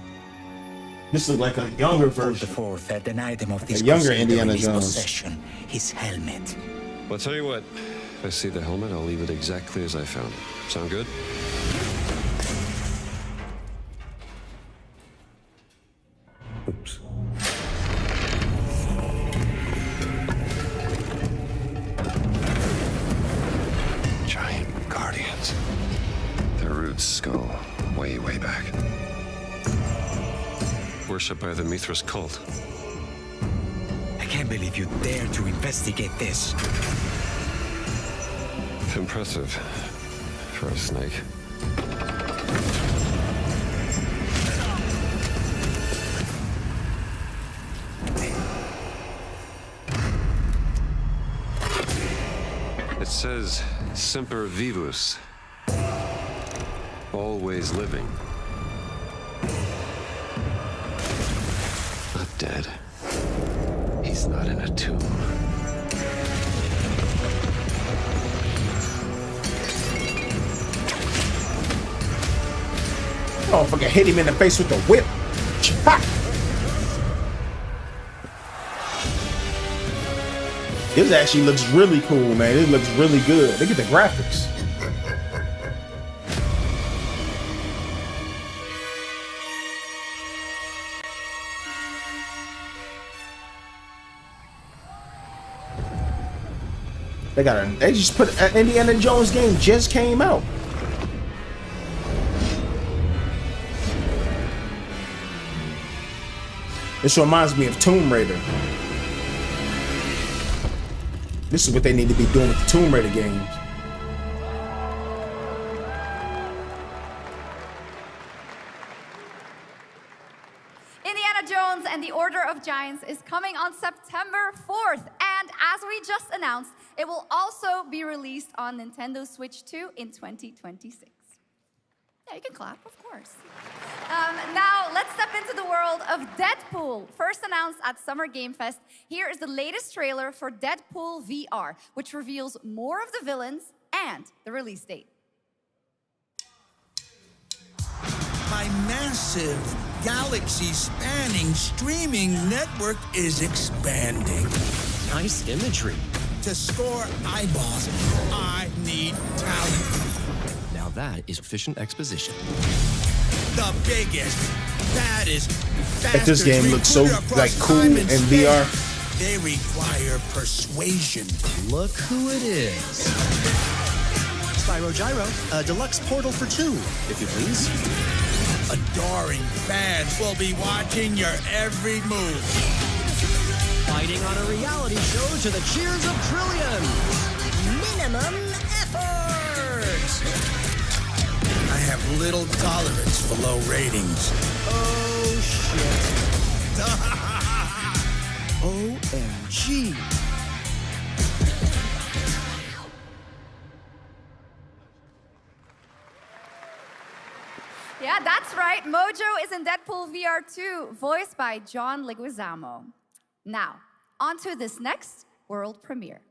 This is like a younger version. The fourth had an item of this A younger Crusader Indiana in his Jones. possession, his helmet. Well, I'll tell you what. If I see the helmet, I'll leave it exactly as I found it. Sound good? Oops. Giant guardians. Their roots go way, way back. Worshipped by the Mithras cult. I can't believe you dare to investigate this. Impressive for a snake. It says Semper Vivus. Always living. Not dead. He's not in a tomb. Oh, fucking hit him in the face with the whip. Ha! This actually looks really cool, man. It looks really good. Look at the graphics. They just put an Indiana Jones game just came out. This reminds me of Tomb Raider. This is what they need to be doing with the Tomb Raider games. Indiana Jones and the Order of Giants is coming on September 4th. And as we just announced, it will also be released on Nintendo Switch 2 in 2026. Yeah, you can clap, of course. Now, let's step into the world of Deadpool. First announced at Summer Game Fest, here is the latest trailer for Deadpool VR, which reveals more of the villains and the release date. My massive, galaxy-spanning streaming network is expanding. Nice imagery. To score eyeballs, I need talent. Now that is efficient exposition. The biggest, baddest, Like this fastest game looks so recruiter like across cool time in and VR. space. They require persuasion. Look who it is. Spyro Gyro, a deluxe portal for 2, if you please. Adoring fans will be watching your every move. Fighting on a reality show to the cheers of trillions. Minimum effort. I have little tolerance for low ratings. Oh, shit. OMG. Yeah, that's right. Mojo is in Deadpool VR 2, voiced by John Leguizamo. Now, on to this next world premiere.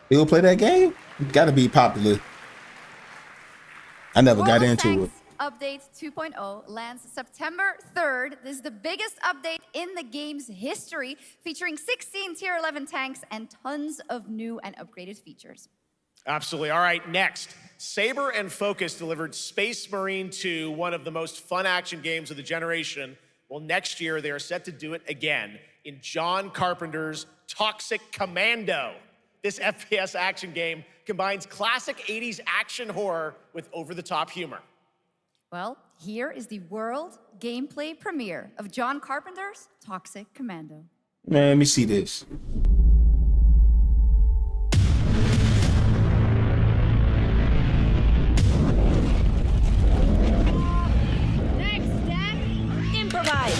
You'll play that game? Gotta be popular. I never got into it. Update 2.0 lands September 3rd. This is the biggest update in the game's history, featuring 16 Tier 11 tanks and tons of new and upgraded features. Absolutely. All right, next. Saber and Focus delivered Space Marine 2, one of the most fun action games of the generation. Well, next year they are set to do it again in John Carpenter's Toxic Commando. This FPS action game combines classic 80s action horror with over-the-top humor. Well, here is the world gameplay premiere of John Carpenter's Toxic Commando. Man, let me see this. Next step, improvise.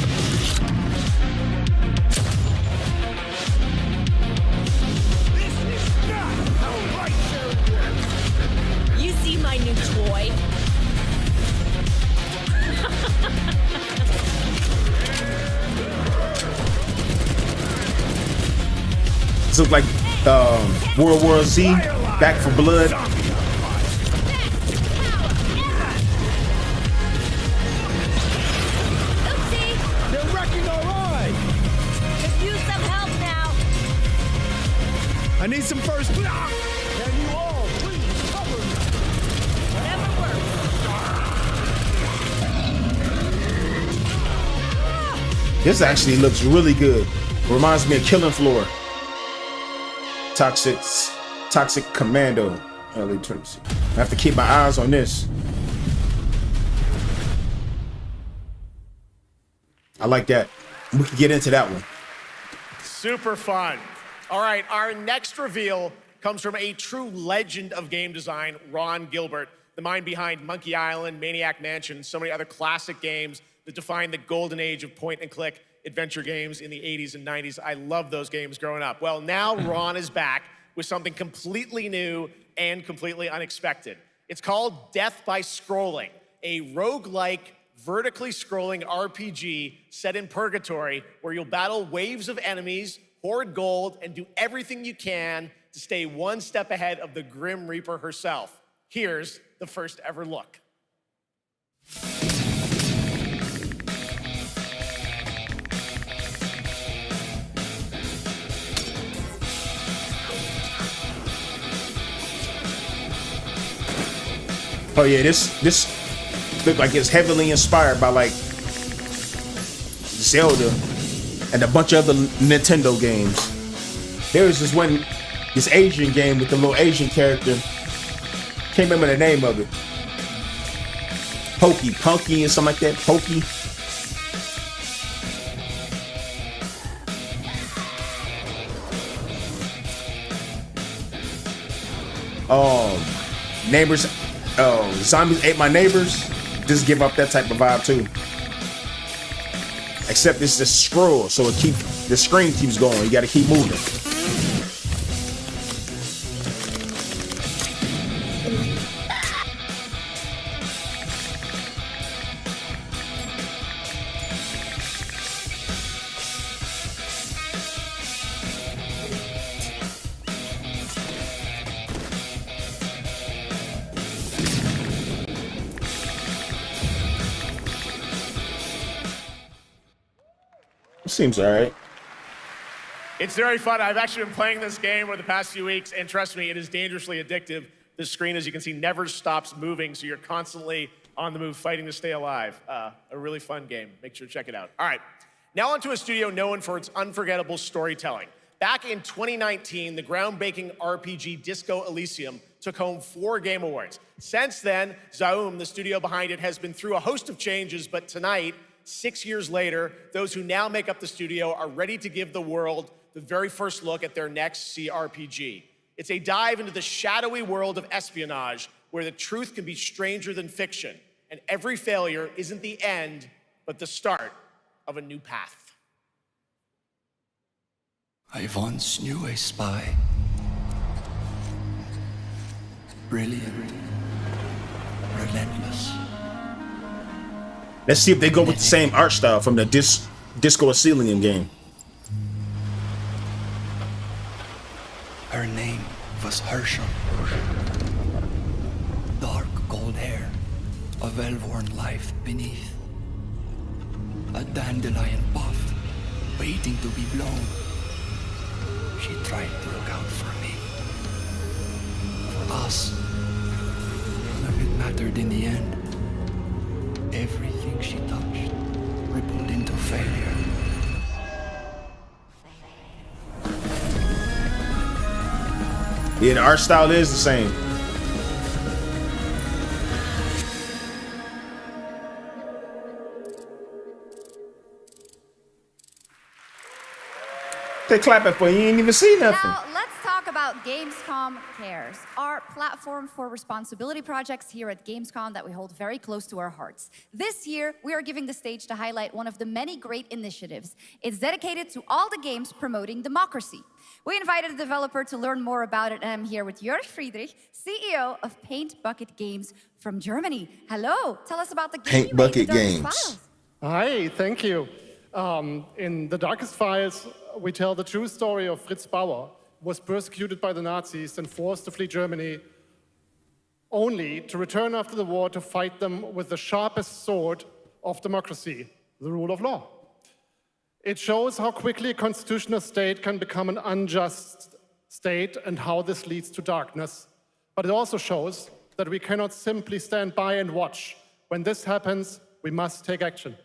This is not how light show works. You see my new toy? This looks like World War Z, Back for Blood. They're wrecking our ride. Could use some help now. I need some first. Can you all please cover me? Whatever works. This actually looks really good. Reminds me of Killing Floor. Toxic Commando. I have to keep my eyes on this. I like that. We can get into that one. Super fun. All right, our next reveal comes from a true legend of game design, Ron Gilbert, the mind behind Monkey Island, Maniac Mansion, and so many other classic games that defined the golden age of point-and-click adventure games in the 80s and 90s. I loved those games growing up. Well, now Ron is back with something completely new and completely unexpected. It's called Death by Scrolling, a roguelike, vertically scrolling RPG set in purgatory where you'll battle waves of enemies, hoard gold, and do everything you can to stay one step ahead of the Grim Reaper herself. Here's the first ever look. Oh yeah, this look like it's heavily inspired by like Zelda and a bunch of other Nintendo games. There was this Asian game with the little Asian character. Can't remember the name of it. Punky or something like that. Pokey. Neighbors. Zombies Ate My Neighbors. Just give up that type of vibe too. Except it's the scroll, so the screen keeps going. You got to keep moving. Seems all right. It's very fun. I've actually been playing this game over the past few weeks, and trust me, it is dangerously addictive. The screen, as you can see, never stops moving, so you're constantly on the move, fighting to stay alive. A really fun game. Make sure to check it out. All right, now onto a studio known for its unforgettable storytelling. Back in 2019, the groundbreaking RPG Disco Elysium took home 4 Game Awards. Since then, Zaum, the studio behind it, has been through a host of changes, but tonight, 6 years later, those who now make up the studio are ready to give the world the very first look at their next CRPG. It's a dive into the shadowy world of espionage, where the truth can be stranger than fiction, and every failure isn't the end, but the start of a new path. I once knew a spy. Brilliant. Relentless. Let's see if they go with the same art style from the Disco Elysium game. Her name was Herschel. Dark gold hair, a well-worn life beneath. A dandelion puff, waiting to be blown. She tried to look out for me. For us. None of it mattered in the end. Everything she touched rippled into failure. Yeah, the art style is the same. They clapping for you, ain't even see nothing. Now, let's talk about Gamescom Cares, our platform for responsibility projects here at Gamescom that we hold very close to our hearts. This year, we are giving the stage to highlight one of the many great initiatives. It's dedicated to all the games promoting democracy. We invited a developer to learn more about it, and I'm here with Jörg Friedrich, CEO of Paint Bucket Games from Germany. Hello, tell us about the game Paint you made, The Bucket Darkest Games. Files. Hi, thank you. In The Darkest Files, we tell the true story of Fritz Bauer, who was persecuted by the Nazis and forced to flee Germany, only to return after the war to fight them with the sharpest sword of democracy, the rule of law. It shows how quickly a constitutional state can become an unjust state and how this leads to darkness. But it also shows that we cannot simply stand by and watch. When this happens, we must take action.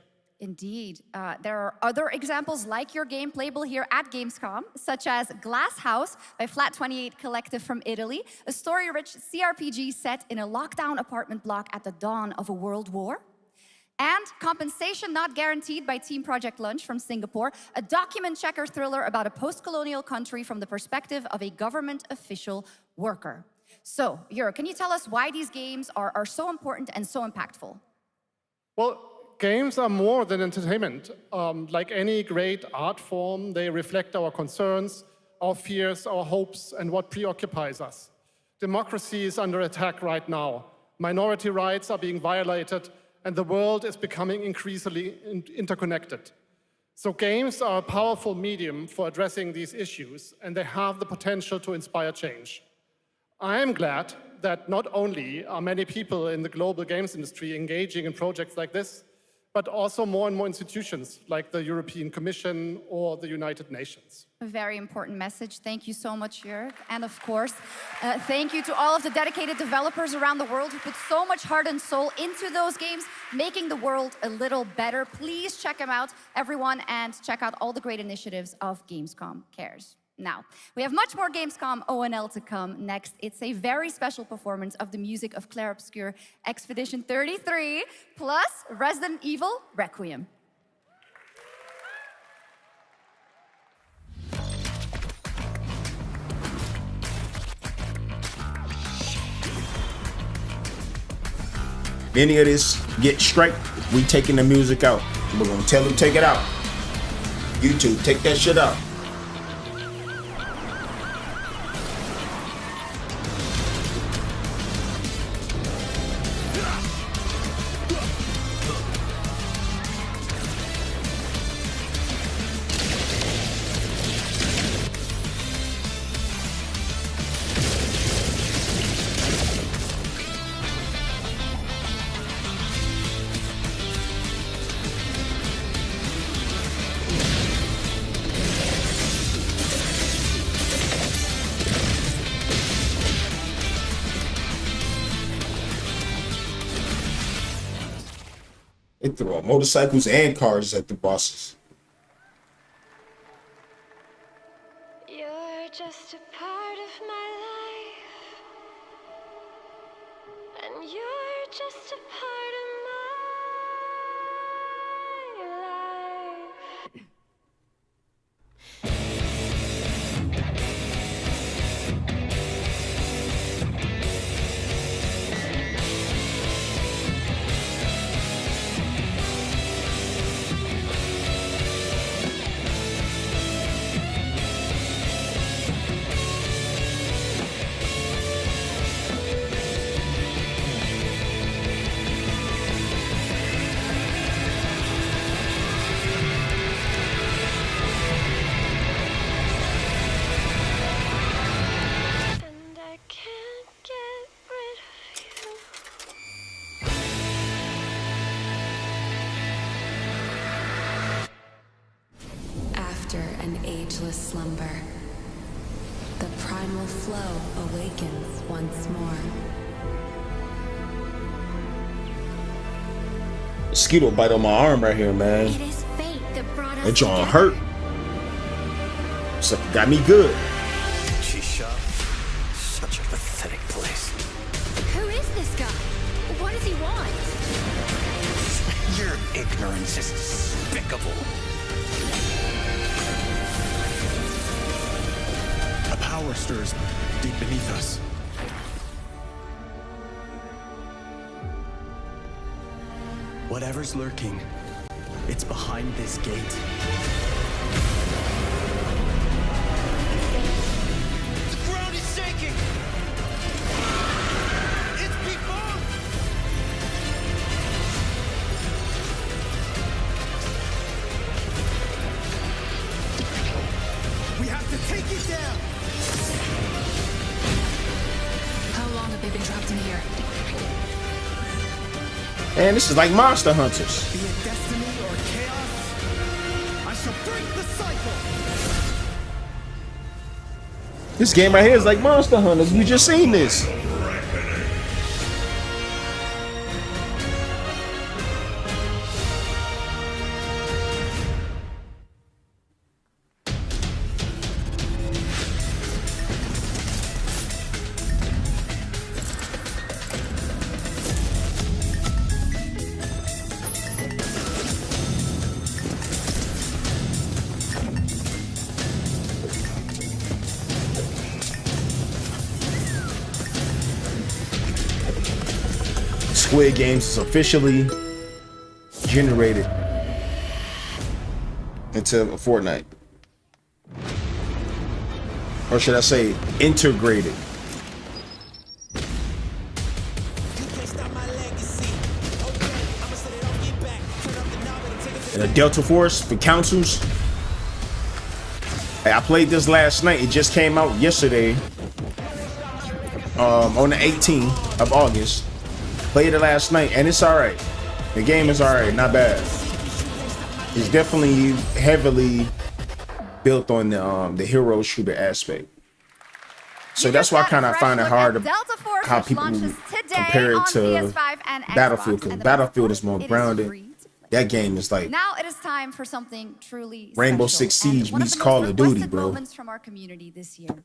Indeed. There are other examples like your game playable here at Gamescom, such as Glass House by Flat28 Collective from Italy, a story-rich CRPG set in a lockdown apartment block at the dawn of a world war. And Compensation Not Guaranteed by Team Project Lunch from Singapore, a document checker thriller about a post-colonial country from the perspective of a government official worker. So, Jörg, can you tell us why these games are so important and so impactful? Well, games are more than entertainment. Like any great art form, they reflect our concerns, our fears, our hopes, and what preoccupies us. Democracy is under attack right now. Minority rights are being violated, and the world is becoming increasingly interconnected. So games are a powerful medium for addressing these issues, and they have the potential to inspire change. I am glad that not only are many people in the global games industry engaging in projects like this, but also more and more institutions like the European Commission or the United Nations. A very important message. Thank you so much, Jörg. And of course, thank you to all of the dedicated developers around the world who put so much heart and soul into those games, making the world a little better. Please check them out, everyone, and check out all the great initiatives of Gamescom Cares. Now, we have much more Gamescom ONL to come next. It's a very special performance of the music of Clair Obscur Expedition 33, plus Resident Evil Requiem. Any of this get straight, we taking the music out. We're gonna tell them take it out. YouTube, take that shit out. They throw motorcycles and cars at the bosses. You're just a part of my life, and you're just a part of my life. slumber. The primal flow awakens once more. Mosquito bite on my arm right here, man. It is fate that brought us That jaw together. hurt. So got me good. Shisha. Such a pathetic place. Who is this guy? What does he want? Your ignorance is despicable. A power stirs deep beneath us. Whatever's lurking, it's behind this gate. The ground is shaking. It's before. We have to take it down. How long have they been trapped in here? Man, this is like Monster Hunters. Be it destiny or chaos, I shall break the cycle. This game right here is like Monster Hunters. We just seen this. Squid Games is officially generated into Fortnite. Or should I say integrated? And a Delta Force for councils. Hey, I played this last night. It just came out yesterday. On the 18th of August. Played it last night and it's alright. The game is alright, not bad. It's definitely heavily built on the hero shooter aspect. So that's why I kind of find it hard to how people compare it to Battlefield, because Battlefield is more grounded. That game is like Now it is time for something truly Rainbow special, Six and Siege one of meets the most Call of Duty, requested bro. moments from our community this year.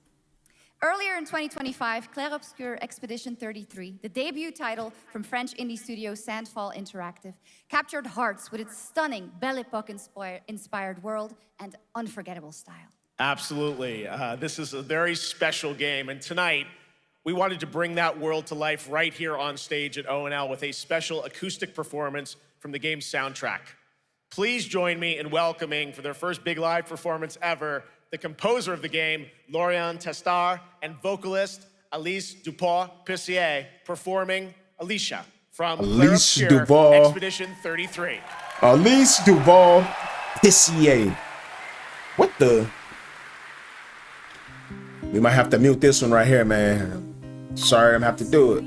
Earlier in 2025, Clair Obscur Expedition 33, the debut title from French indie studio Sandfall Interactive, captured hearts with its stunning Belle Epoque inspired world and unforgettable style. Absolutely. This is a very special game, and tonight we wanted to bring that world to life right here on stage at ONL with a special acoustic performance from the game's soundtrack. Please join me in welcoming, for their first big live performance ever, the composer of the game, Lauriane Testard, and vocalist Alice Dupont-Pissier, performing Alicia from Clair Alice Obscur Duval. Expedition 33. Alice Duval Pissier. What the? We might have to mute this one right here, man. Sorry, I'm gonna have to do it.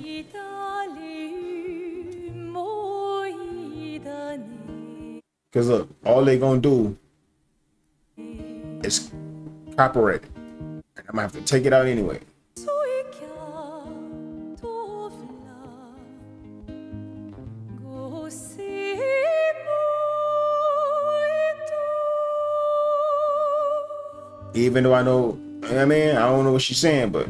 Cause look, all they gonna do is copyright it. And I'm gonna have to take it out anyway. Even though I know, I mean, I don't know what she's saying, but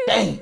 dang.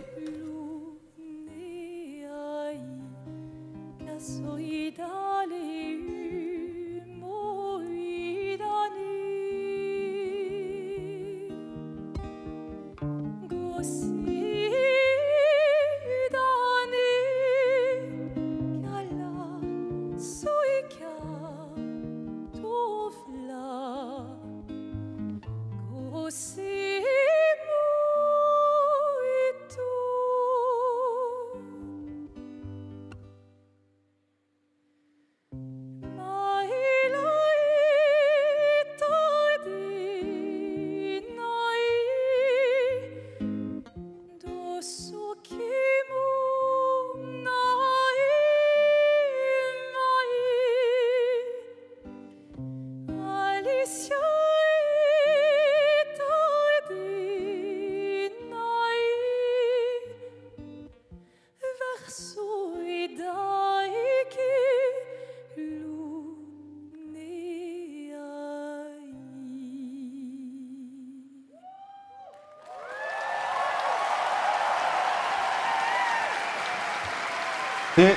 It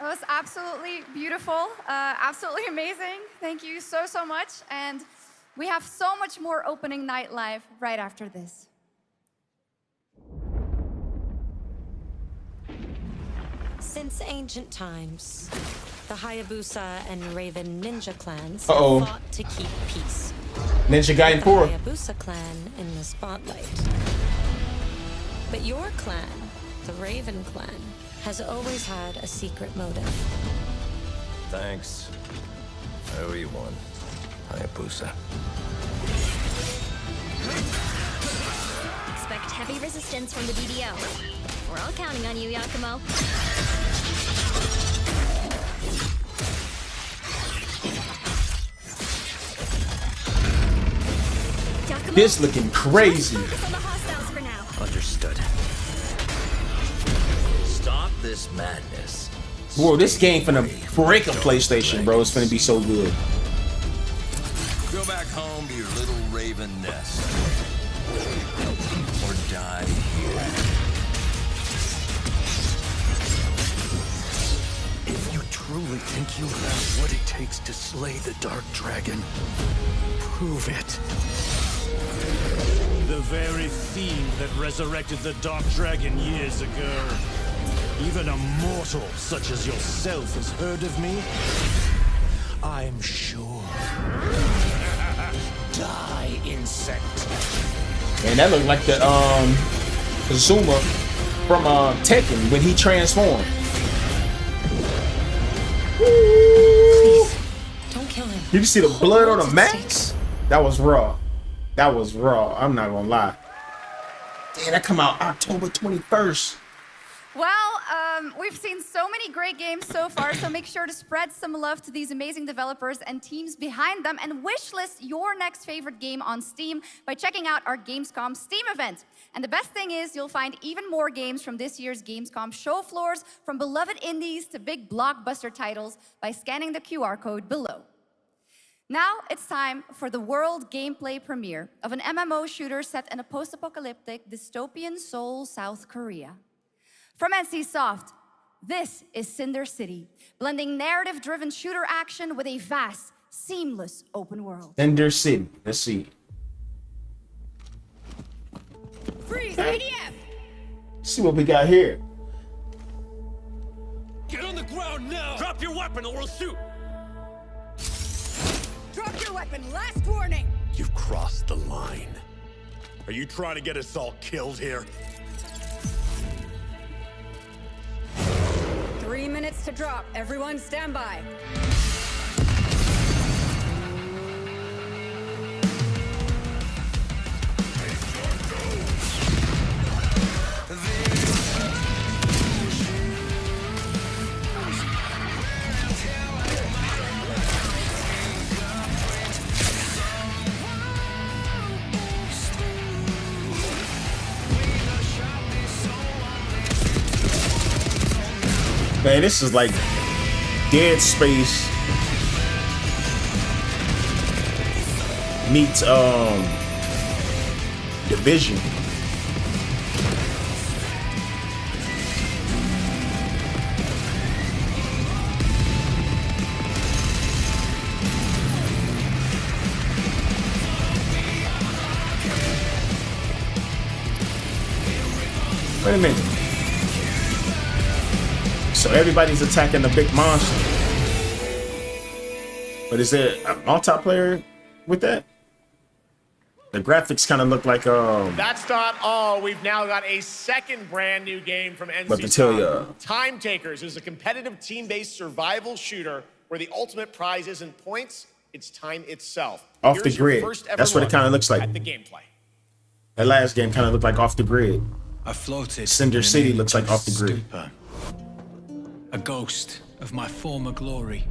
was absolutely beautiful, absolutely amazing. Thank you so, so much. And we have so much more opening night live right after this. Since ancient times, the Hayabusa and Raven ninja clans Uh-oh. have fought to keep peace. Ninja guy in The poor. Hayabusa clan in the spotlight. But your clan, the Raven clan, has always had a secret motive. Thanks. I owe you one, Hayabusa. Expect heavy resistance from the BDO. We're all counting on you, Yakumo. This looking crazy. Focus on the hostiles for now. Understood. Stop this madness. Whoa, this game finna break a PlayStation, bro. It's finna be so good. Go back home to your little raven nest. Or die here. If you truly think you have what it takes to slay the Dark Dragon, prove it. The very fiend that resurrected the Dark Dragon years ago. Even a mortal such as yourself has heard of me? I'm sure. Die, insect. Man, that looked like the Zuma from Tekken when he transformed. Please, don't kill him. You can see the blood on the max. That was raw. That was raw. I'm not gonna lie. Damn, that come out October 21st. Well, we've seen so many great games so far, so make sure to spread some love to these amazing developers and teams behind them, and wishlist your next favorite game on Steam by checking out our Gamescom Steam event. And the best thing is you'll find even more games from this year's Gamescom show floors, from beloved indies to big blockbuster titles, by scanning the QR code below. Now it's time for the world gameplay premiere of an MMO shooter set in a post-apocalyptic dystopian Seoul, South Korea. From NCSoft, this is Cinder City, blending narrative-driven shooter action with a vast, seamless open world. Cinder City. Let's see. Freeze, ADF! Let's see what we got here. Get on the ground now! Drop your weapon or we'll shoot! Drop your weapon, last warning! You've crossed the line. Are you trying to get us all killed here? 3 minutes to drop. Everyone stand by. Man, this is like Dead Space meets Division. Wait a minute. So everybody's attacking the big monster. But is there a multiplayer with that? The graphics kind of look like That's not all. We've now got a second brand new game from NC. But to tell ya. Time Takers is a competitive team-based survival shooter where the ultimate prize isn't points, it's time itself. Off the Here's your grid. first ever That's what it look kind of looks like. at the gameplay. That last game kind of looked like Off the Grid. I floated. Cinder City looks like Off the Grid. Stupor. A ghost of my former glory.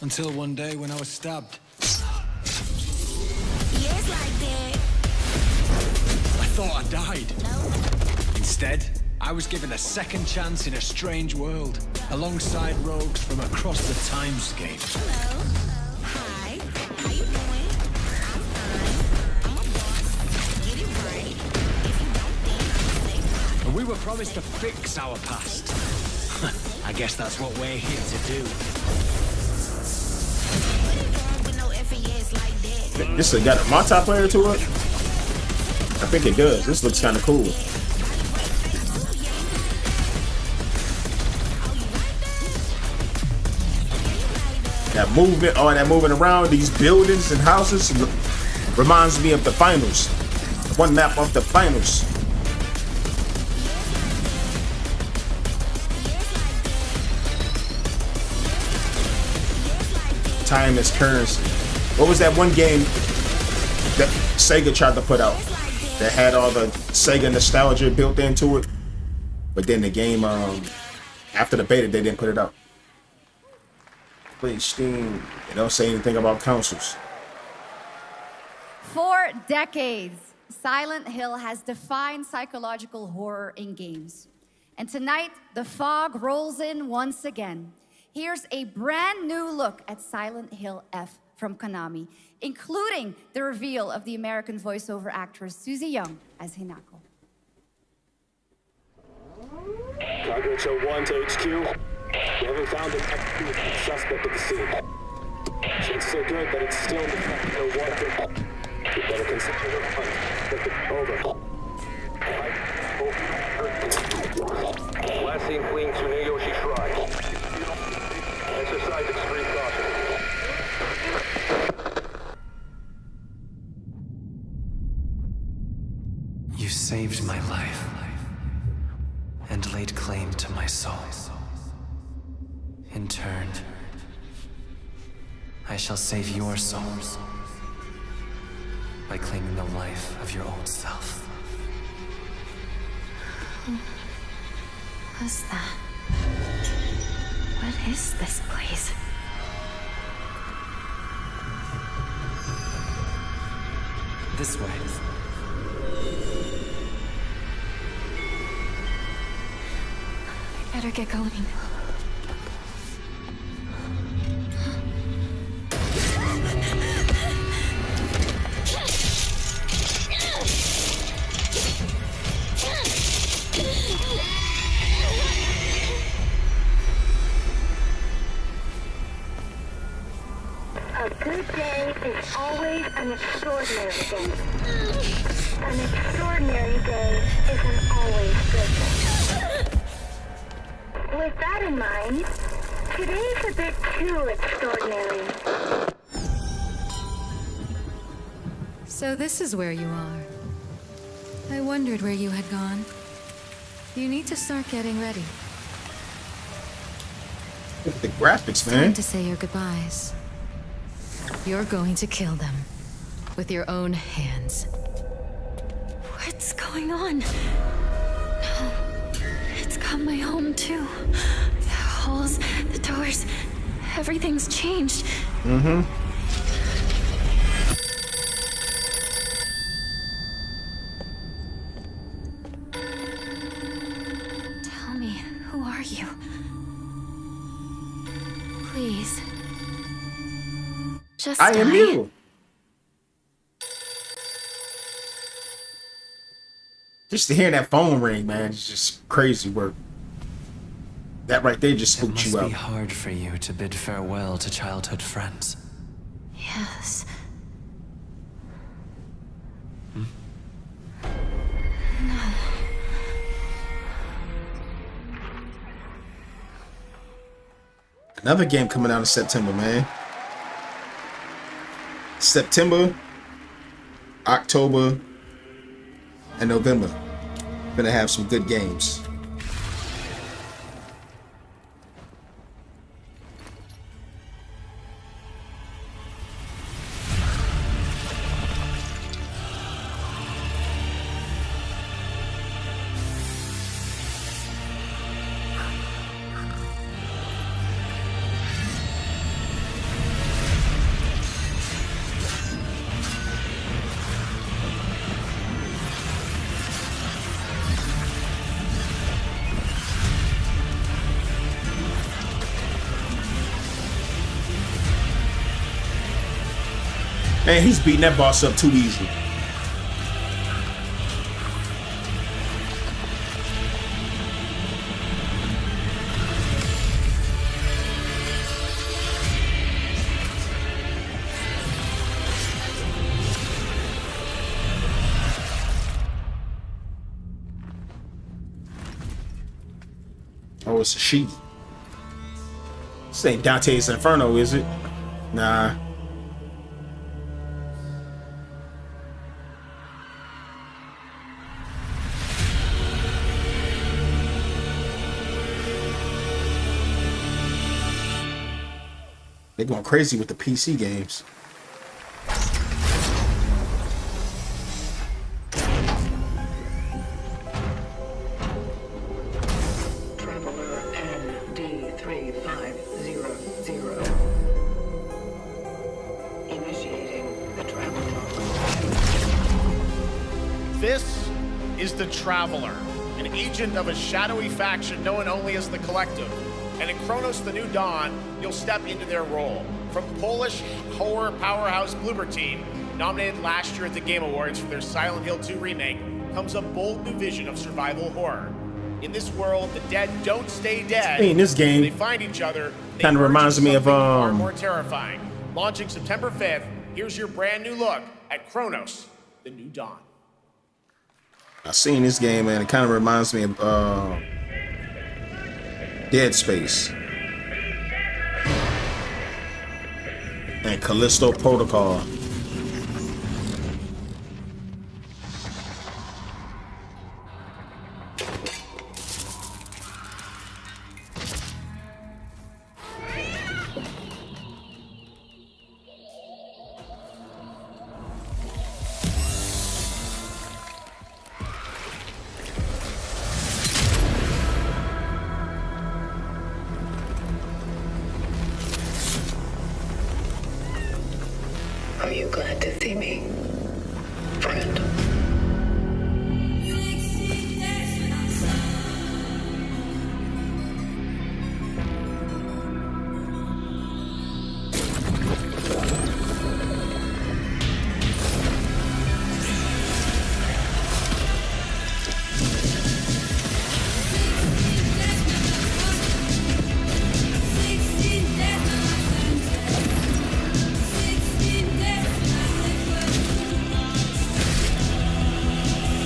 Until one day when I was stabbed. Years like that. I thought I died. No. Instead, I was given a second chance in a strange world, alongside rogues from across the timescape. Hello. Hi. How you doing? I'm fine. I'm a boss. Get it right. If you don't think I'll say And we were promised to fix our past. I guess that's what we're here to do. with no FES like that. This has got a multiplayer to it? I think it does. This looks kind of cool. That movement, all that moving around, these buildings and houses reminds me of the finals. One map of the finals. Time is currency. What was that one game that Sega tried to put out that had all the Sega nostalgia built into it? But then the game, after the beta, they didn't put it out. Play Steam. They don't say anything about consoles. For decades, Silent Hill has defined psychological horror in games. And tonight, the fog rolls in once again. Here's a brand new look at Silent Hill F from Konami, including the reveal of the American voiceover actress Susie Young as Hinako. Targets are 1 to HQ. We haven't found an active suspect at the scene. Chances are good, but it's still no one. You better consider the hunt. Over. Last seen fleeing Tsuneyoshi Shrine. Exercise extreme caution. You saved my life and laid claim to my soul. In turn, I shall save your souls by claiming the life of your old self. Who was that? What is this place? This way. I better get going. A good day is always an extraordinary day. An extraordinary day isn't always good day. With that in mind, today's a bit too extraordinary. So this is where you are. I wondered where you had gone. You need to start getting ready. The graphics, Time man. to say your goodbyes. You're going to kill them with your own hands. What's going on? No. It's got my home too. The halls, the doors, everything's changed. Mm-hmm. Tell me, who are you? Please. Just I am die. you. Just to hear that phone ring, man, it's just crazy work. That right there just It spooked must you be out. hard for you to bid farewell to childhood friends. Yes. Another game coming out in September, man. September, October, and November. Gonna have some good games. Man, he's beating that boss up too easy. Oh, it's a sheep. This ain't Dante's Inferno, is it? Nah. They're going crazy with the PC games. This is the Traveler, an agent of a shadowy faction known only as the Collective. And in Kronos the New Dawn, you'll step into their role. From Polish horror powerhouse Bloober Team, nominated last year at the Game Awards for their Silent Hill 2 remake, comes a bold new vision of survival horror. In this world, the dead don't stay dead. Hey, in this game, they find each other. kind of reminds me of far more terrifying. Launching September 5th, here's your brand new look at Kronos, the New Dawn. I've seen this game, and it kind of reminds me of Dead Space and Callisto Protocol. Are you glad to see me, friend?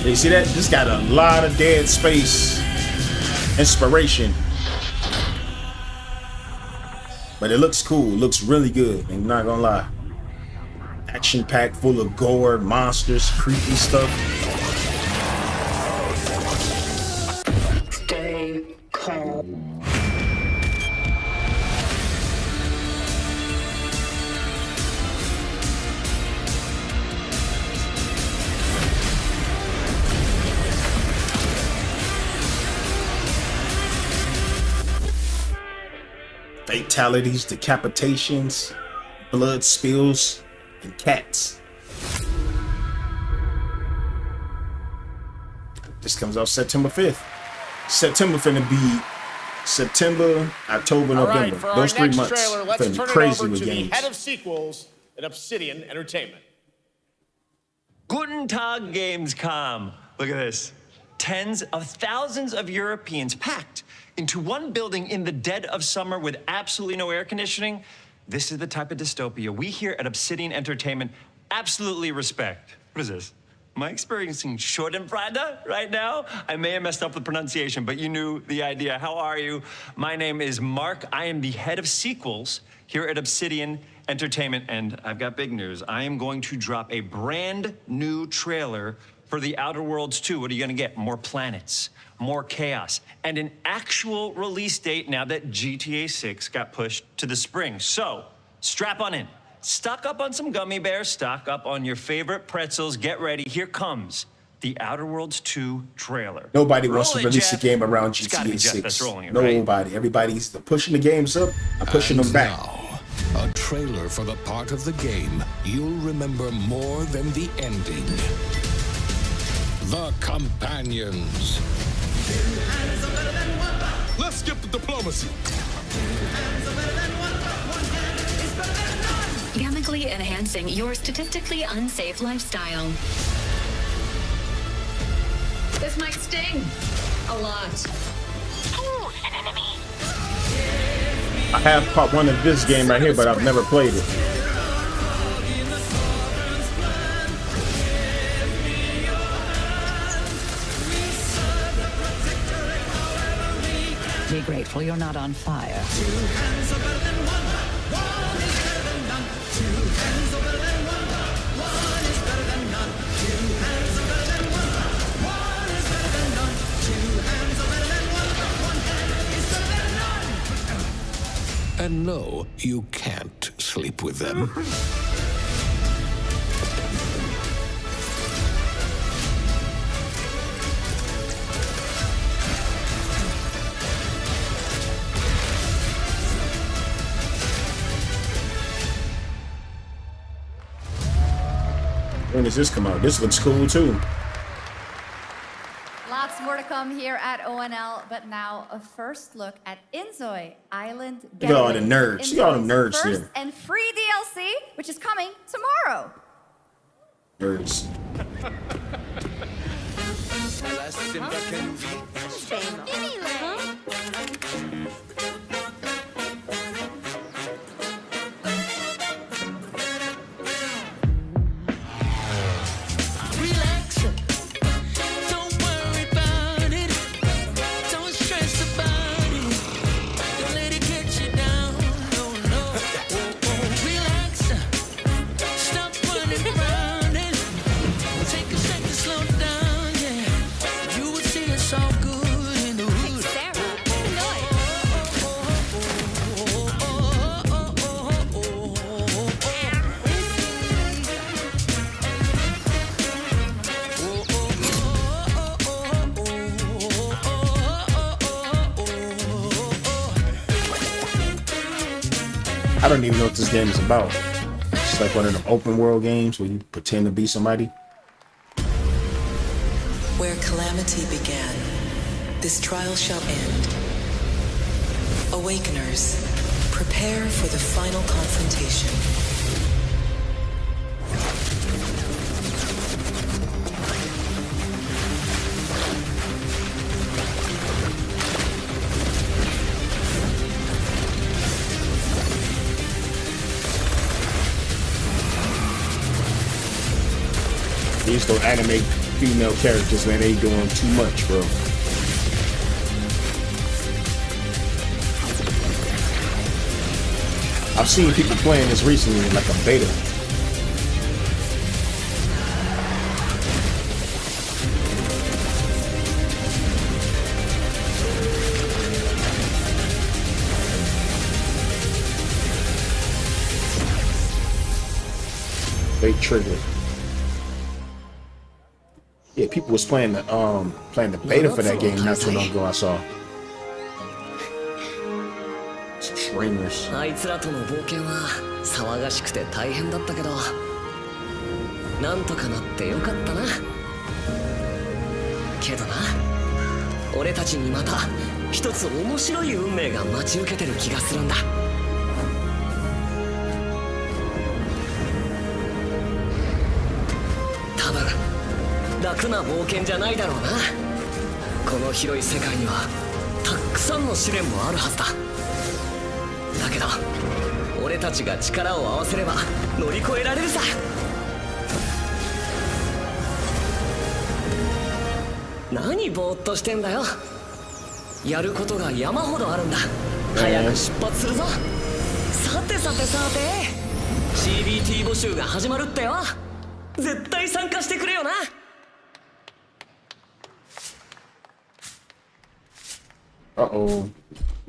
You see that? This got a lot of Dead Space inspiration. But it looks cool. It looks really good. I'm not gonna lie. Action packed, full of gore, monsters, creepy stuff. Stay calm. Fatalities, decapitations, blood spills, and cats. This comes out September 5th. September finna be September, October, November. For Those our 3 next months. trailer, let's Finna be turn crazy it over with to games. the head of sequels at Obsidian Entertainment. Guten Tag, Gamescom. Look at this. Tens of thousands of Europeans packed into one building in the dead of summer with absolutely no air conditioning. This is the type of dystopia we here at Obsidian Entertainment absolutely respect. What is this? Am I experiencing Schadenfreude right now? I may have messed up the pronunciation, but you knew the idea. How are you? My name is Mark. I am the head of sequels here at Obsidian Entertainment, and I've got big news. I am going to drop a brand new trailer for The Outer Worlds 2. What are you gonna get? More planets, more chaos, and an actual release date now that GTA 6 got pushed to the spring. So, strap on in. Stock up on some gummy bears, stock up on your favorite pretzels, get ready. Here comes The Outer Worlds 2 trailer. Nobody wants to Roll it, release Jeff. a game around It's gotta be GTA Jeff 6. that's rolling it, right? Nobody. Everybody's pushing the games up. I'm pushing them back. Now, a trailer for the part of the game you'll remember more than the ending. The Companions. Let's skip the diplomacy. Gamma drastically enhancing your statistically unsafe lifestyle. This might sting a lot. Ooh, an enemy. I have part 1 of this game right here, but I've never played it. Be grateful you're not on fire. And no, you can't sleep with them. When does this come out? This looks cool too. Lots more to come here at ONL, but now a first look at Inzoi Island Look at all the Getaway. nerds. See all them nerds First here. and free DLC, which is coming tomorrow. Nerds. Relax. Don't worry about it. Don't stress about it. Don't let it get you down. No, no. Relax. Stop running around it. Take a second, slow down, yeah. You will see it's all good in the hood. I don't even know what this game is about. It's like one of them open world games where you pretend to be somebody. Where calamity began, this trial shall end. Awakeners, prepare for the final confrontation. These don't animate female characters, man. They doing too much, bro. I've seen people playing this recently in like a beta. They triggered. Yeah, people was playing the beta for that game not too long ago. I saw some streamers. あいつらとの冒険は騒がしくて大変だったけど、なんとかなってよかったな。けどな、俺たちにまた一つ面白い運命が待ち受けてる気がするんだ。多分楽な冒険じゃないだろうな。この広い世界にはたくさんの試練もあるはずだ。だけど俺たちが力を合わせれば乗り越えられるさ。何ぼーっとしてんだよ。やることが山ほどあるんだ。早く出発するぞ。さてさてさて CBT 募集が始まるってよ。絶対参加してくれよな。Uh-oh.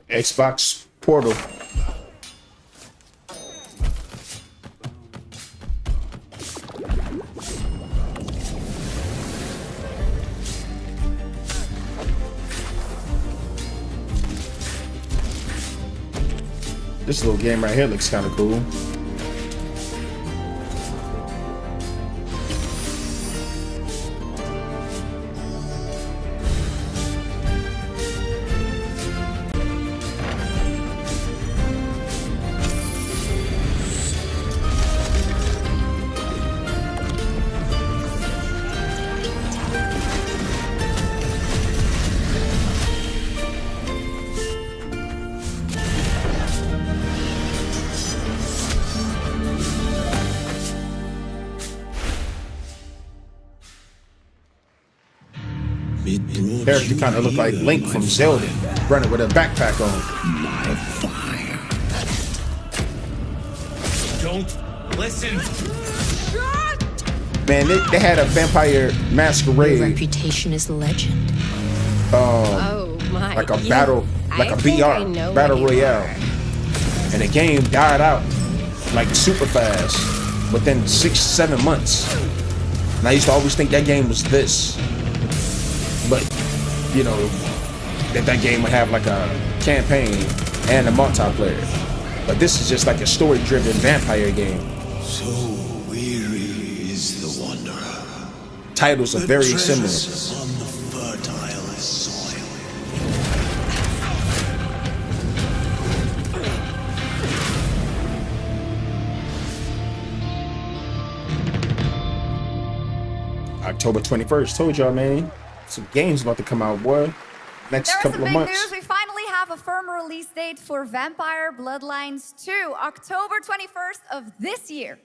Xbox Portal. This little game right here looks kind of cool. character kind of looked like Link from Zelda, running with a backpack on. My fire. Don't listen. Man, they had a Vampire Masquerade. Your reputation is legend. Like a battle, like a BR, battle royale. And the game died out like super fast within 6-7 months. And I used to always think that game was this, but you know that game would have like a campaign and a multiplayer. But this is just like a story-driven vampire game. So weary is the wanderer. Titles are very similar. On the fertile soil. October 21st. Told y'all, man. Some games about to come out, boy. Next couple of months. News. We finally have a firm release date for Vampire Bloodlines 2, October 21st of this year.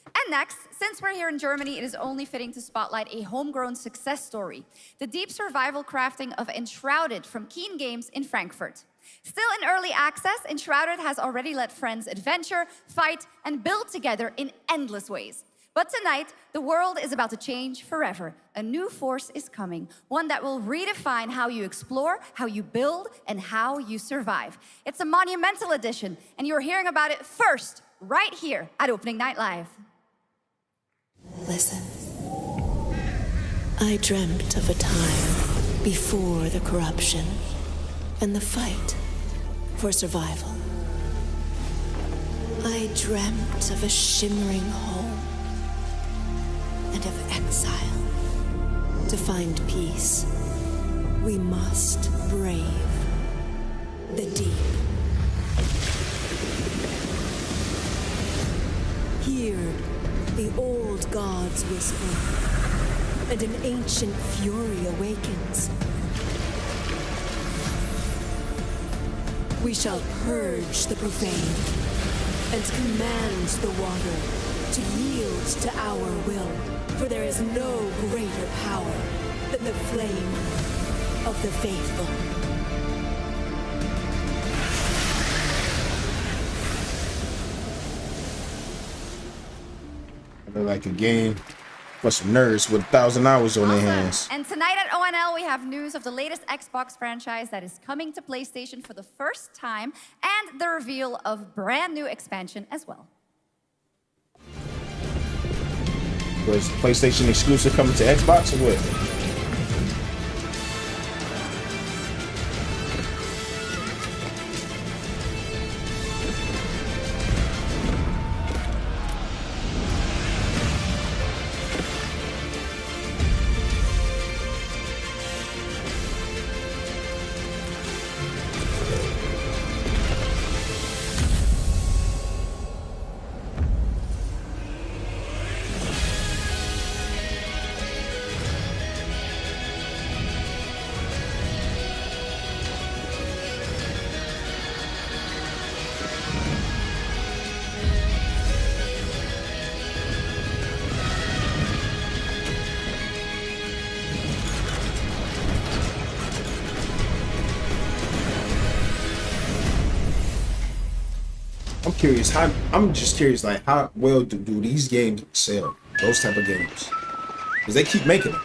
And next, since we're here in Germany, it is only fitting to spotlight a homegrown success story, the deep survival crafting of Enshrouded from Keen Games in Frankfurt. Still in early access, Enshrouded has already let friends adventure, fight, and build together in endless ways. But tonight, the world is about to change forever. A new force is coming, one that will redefine how you explore, how you build, and how you survive. It's a monumental edition, and you're hearing about it first, right here at Opening Night Live. Listen. I dreamt of a time before the corruption and the fight for survival. I dreamt of a shimmering home and of exile. To find peace, we must brave the deep. Hear the old gods whisper, and an ancient fury awakens. We shall purge the profane and command the water to yield to our will, for there is no greater power than the flame of the faithful. Like a game for some nerds with 1,000 hours on their hands. And tonight at ONL, we have news of the latest Xbox franchise that is coming to PlayStation for the first time, and the reveal of brand new expansion as well. Was PlayStation exclusive coming to Xbox or what? I'm just curious, like, how well do these games sell? Those type of games, because they keep making them.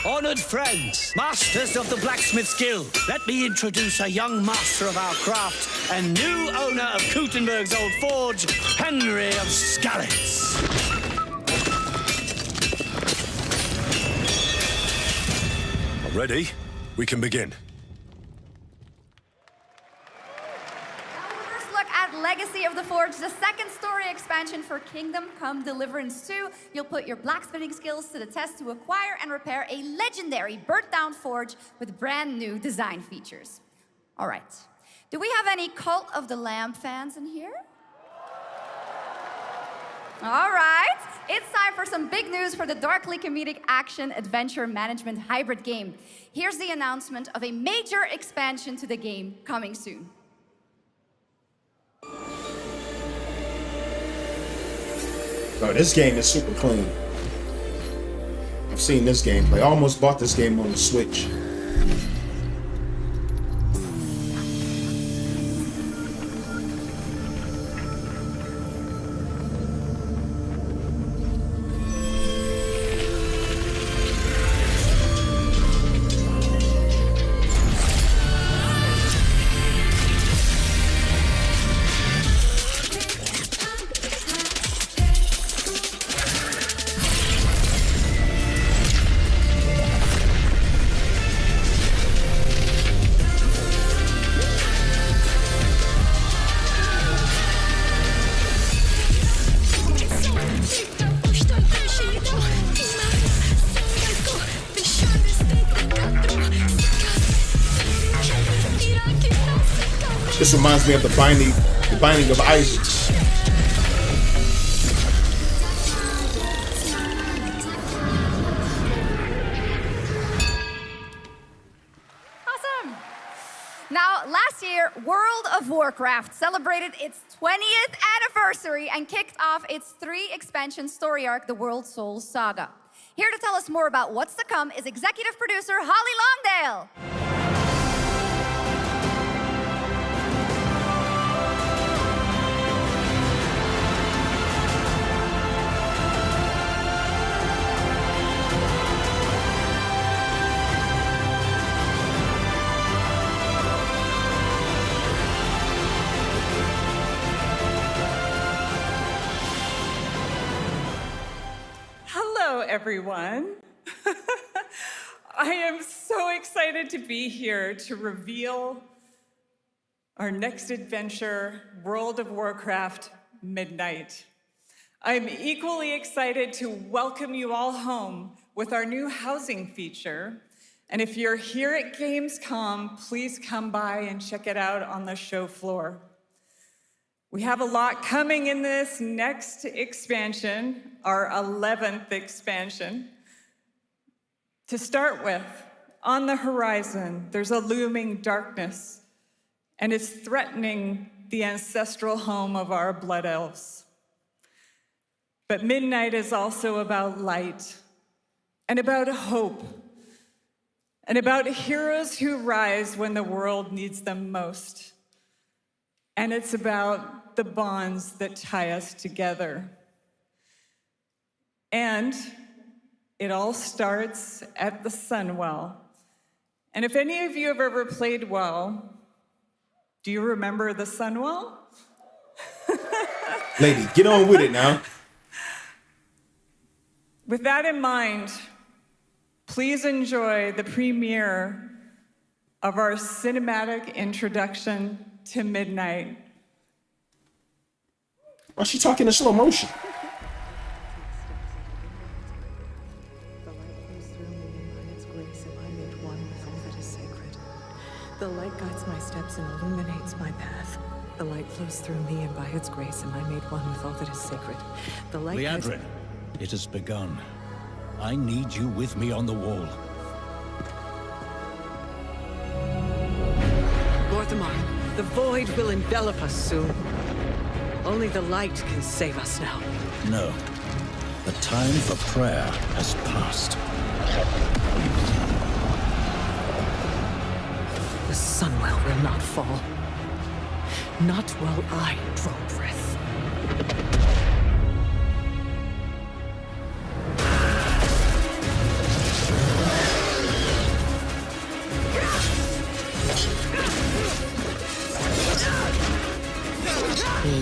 Honored friends, masters of the blacksmith's guild, let me introduce a young master of our craft and new owner of Kutenberg's old forge, Henry of Skalitz. Ready? We can begin. First look at Legacy of the Forge, the second story expansion for Kingdom Come Deliverance 2. You'll put your blacksmithing skills to the test to acquire and repair a legendary burnt-down forge with brand new design features. All right. Do we have any Cult of the Lamb fans in here? All right, it's time for some big news for the darkly comedic action adventure management hybrid game. Here's the announcement of a major expansion to the game coming soon. Oh, this game is super clean. I've seen this gameplay. I almost bought this game on the Switch. This reminds me of the Binding of Isaac. Awesome. Now, last year, World of Warcraft celebrated its 20th anniversary and kicked off its 3-expansion story arc, the World Souls Saga. Here to tell us more about what's to come is executive producer Holly Longdale. Hello, everyone. I am so excited to be here to reveal our next adventure, World of Warcraft Midnight. I'm equally excited to welcome you all home with our new housing feature. And if you're here at Gamescom, please come by and check it out on the show floor. We have a lot coming in this next expansion, our 11th expansion. To start with, on the horizon, there's a looming darkness, and it's threatening the ancestral home of our blood elves. But Midnight is also about light, and about hope, and about heroes who rise when the world needs them most. And it's about the bonds that tie us together. And it all starts at the Sunwell. And if any of you have ever played WoW, do you remember the Sunwell? Lady, get on with it now. With that in mind, please enjoy the premiere of our cinematic introduction to Midnight. Why is she talking in slow motion? The light guides my steps and illuminates my path. The light flows through me, and by its grace am I made one with all that is sacred. The light guides... Liadrin, it has begun. I need you with me on the wall. Gorthamar, the void will envelop us soon. Only the light can save us now. No. The time for prayer has passed. The Sunwell will not fall. Not while I draw breath.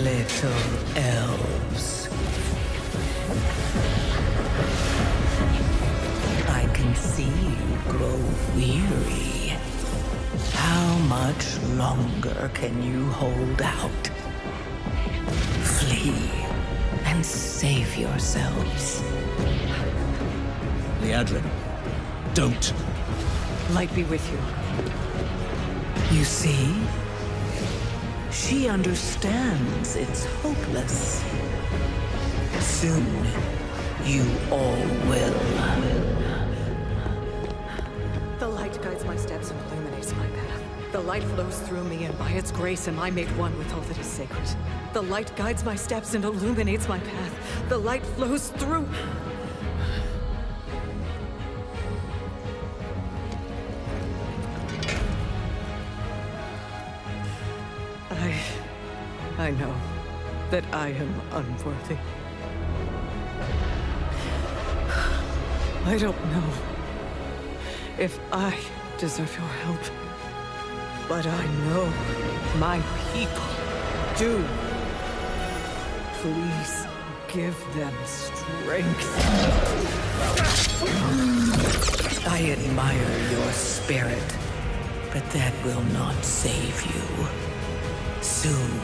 Little elves. I can see you grow weary. How much longer can you hold out? Flee and save yourselves. Liadrin, don't. Light be with you. You see? She understands it's hopeless. Soon, you all will. The light guides my steps and illuminates my path. The light flows through me, and by its grace am I made one with all that is sacred. The light guides my steps and illuminates my path. The light flows through... I know that I am unworthy. I don't know if I deserve your help, but I know my people do. Please give them strength. I admire your spirit, but that will not save you. Soon,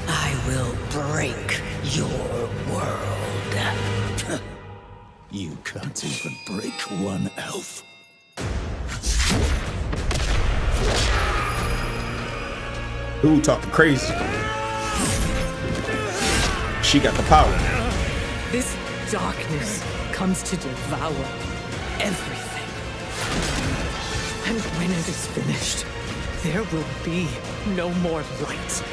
I will break your world. You can't even break one elf. Who talking crazy? She got the power. This darkness comes to devour everything. And when it is finished, there will be no more light.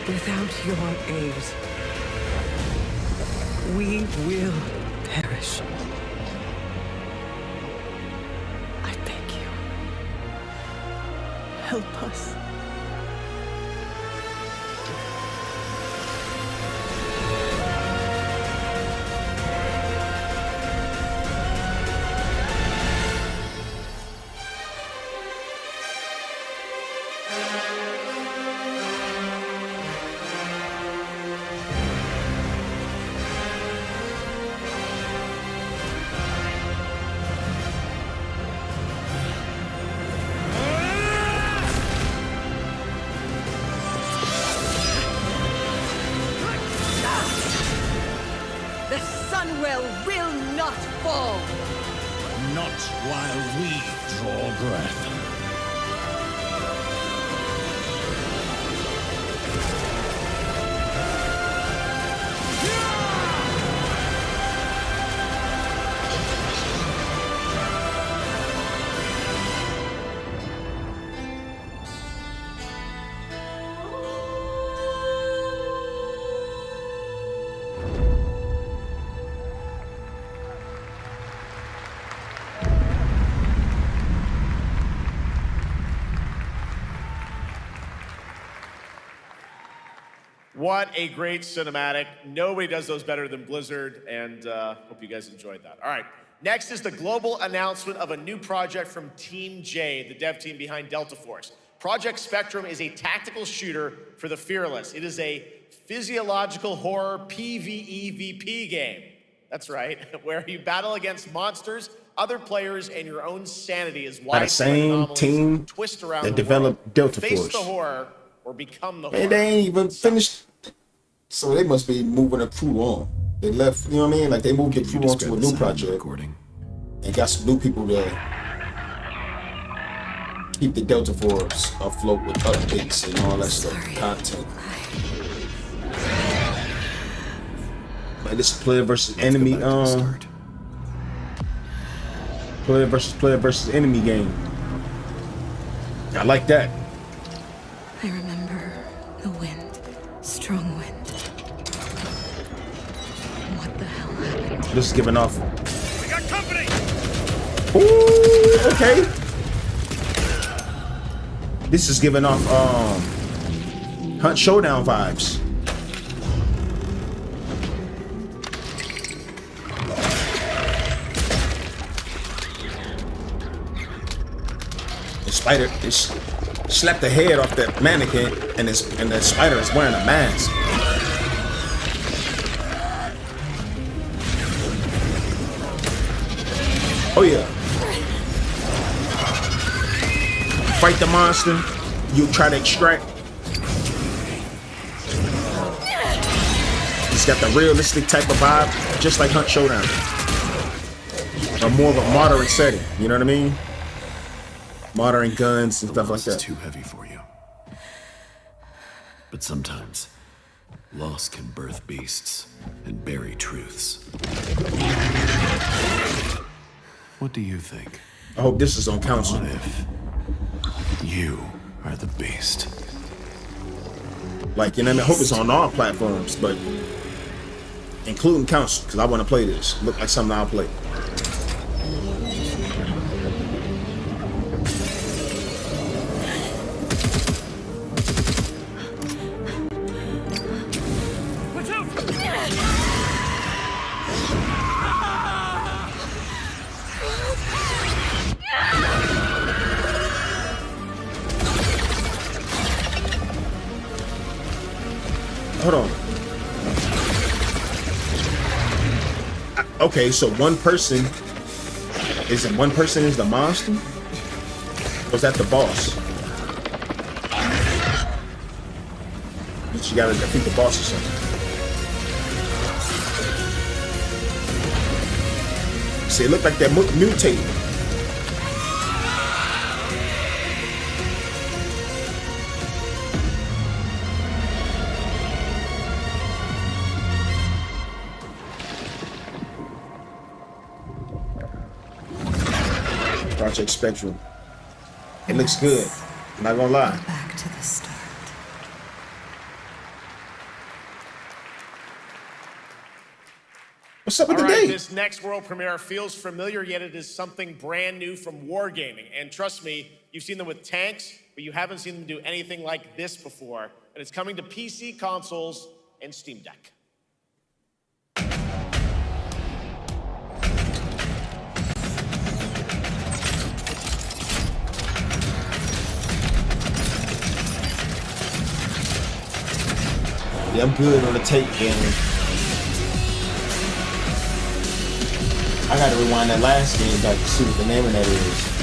Without your aid, we will perish. I beg you, help us. The Sunwell will not fall! Not while we draw breath. What a great cinematic. Nobody does those better than Blizzard, and hope you guys enjoyed that. All right, next is the global announcement of a new project from Team J, the dev team behind Delta Force. Project Spectrum is a tactical shooter for the fearless. It is a physiological horror PvEVP game. That's right, where you battle against monsters, other players, and your own sanity as By the same team twist around that the developed world. Delta Face Force. the horror or become the horror. And they ain't even finished. So they must be moving the crew on. They left, you know what I mean? Like they moved the crew on to a new project. And got some new people to keep the Delta Force afloat with updates and all that stuff, content. But this is player versus enemy, player versus enemy game. I like that. I remember the wind, strong wind. What the hell happened? This is giving off. We got company! Ooh, okay. This is giving off Hunt Showdown vibes. The spider is slapped the head off that mannequin, and that spider is wearing a mask. Oh yeah. Fight the monster, you try to extract. It's got the realistic type of vibe, just like Hunt Showdown. Or more of a moderate setting, you know what I mean? Modern guns and stuff like that. Too heavy for you. But sometimes, loss can birth beasts and bury truths. What do you think? I hope this is on console. What if you are the beast? Like, you know what I mean? I hope it's on all platforms, but including console, because I want to play this. Look like something I'll play. Hold on. Okay, so one person is the monster? Or is that the boss? But you gotta defeat the boss or something. See, it looked like that mutated. Project Spectrum. It looks good. I'm not gonna lie. Back to the start. What's up with the All right, date? this next world premiere feels familiar, yet it is something brand new from Wargaming. And trust me, you've seen them with tanks, but you haven't seen them do anything like this before. And it's coming to PC, consoles, and Steam Deck. Yeah, I'm good on the tape game. I gotta rewind that last game back to see what the name of that is.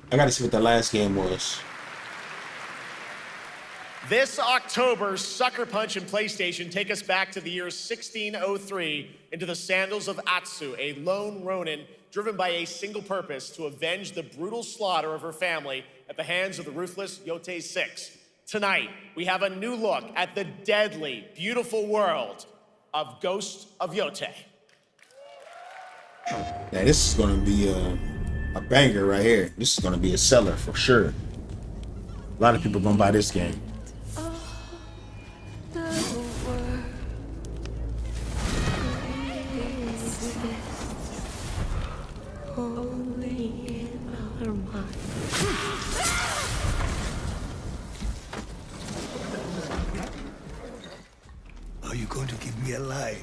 I gotta see what the last game was. This October, Sucker Punch and PlayStation take us back to the year 1603 into the sandals of Atsu, a lone ronin driven by a single purpose to avenge the brutal slaughter of her family at the hands of the ruthless Yotei 6. Tonight, we have a new look at the deadly, beautiful world of Ghost of Yotei. Yeah, this is gonna be a banger right here. This is gonna be a seller for sure. A lot of people gonna buy this game. Are you going to give me a line?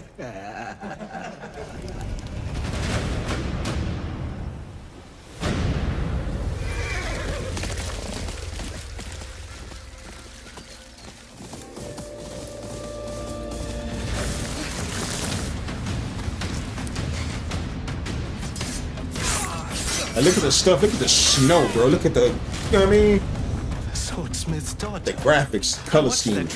And look at the stuff, look at the snow, bro. Look at the, you know what I mean? Swordsmith's daughter. The graphics, color scheme.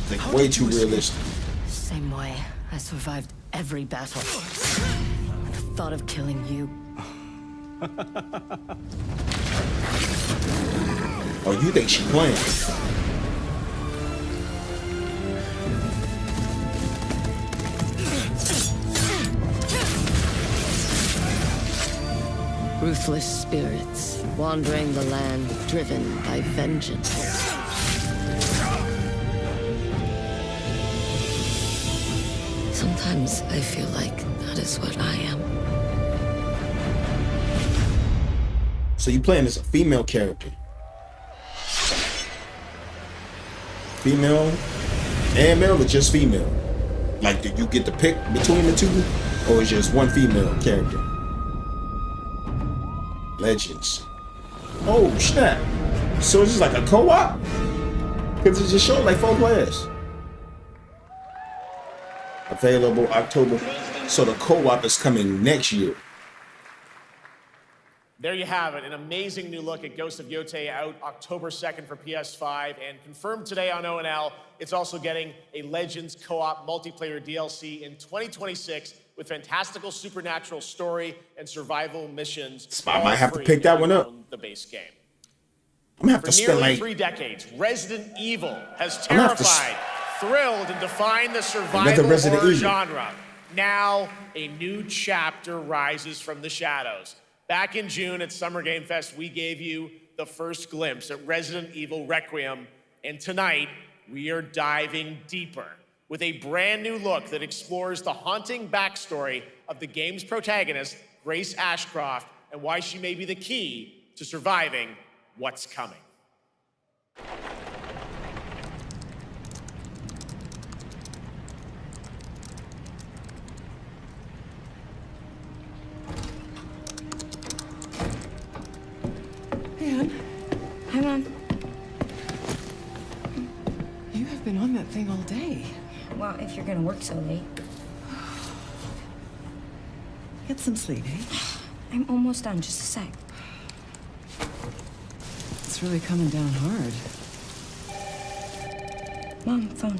Like way too realistic. Same way. I survived every battle. The thought of killing you. Oh, you think she playing? Ruthless spirits, wandering the land, driven by vengeance. Sometimes I feel like that is what I am. So you playing as a female character. Female and male or just female? Like, do you get to pick between the two? Or is just one female character? Legends. Oh, snap. So it's just like a co-op? Because it's just showing like 4 players. Available October. So the co-op is coming next year. There you have it, an amazing new look at Ghost of Yotei out October 2nd for PS5 and confirmed today on ONL. It's also getting a Legends co-op multiplayer DLC in 2026 with fantastical supernatural story and survival missions. I might have to pick that one up. The base game. I'm gonna have For to spend nearly like 3 decades, Resident Evil has terrified, thrilled, and defined the survival Resident horror Evil. genre. Now, a new chapter rises from the shadows. Back in June at Summer Game Fest, we gave you the first glimpse at Resident Evil Requiem, and tonight, we are diving deeper with a brand new look that explores the haunting backstory of the game's protagonist, Grace Ashcroft, and why she may be the key to surviving what's coming. Anne, Hi, Mom. you have been on that thing all day. Well, if you're gonna work so late. Get some sleep, eh? I'm almost done, just a sec. It's really coming down hard. Mom, phone.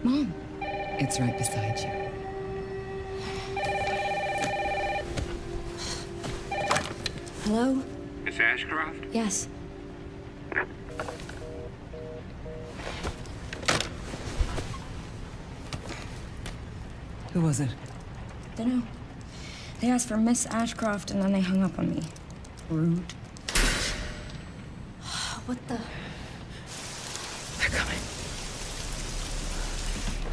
Mom. It's right beside you. Hello? Miss Ashcroft? Yes. Who was it? Dunno. They asked for Miss Ashcroft and then they hung up on me. Rude. What the? They're coming.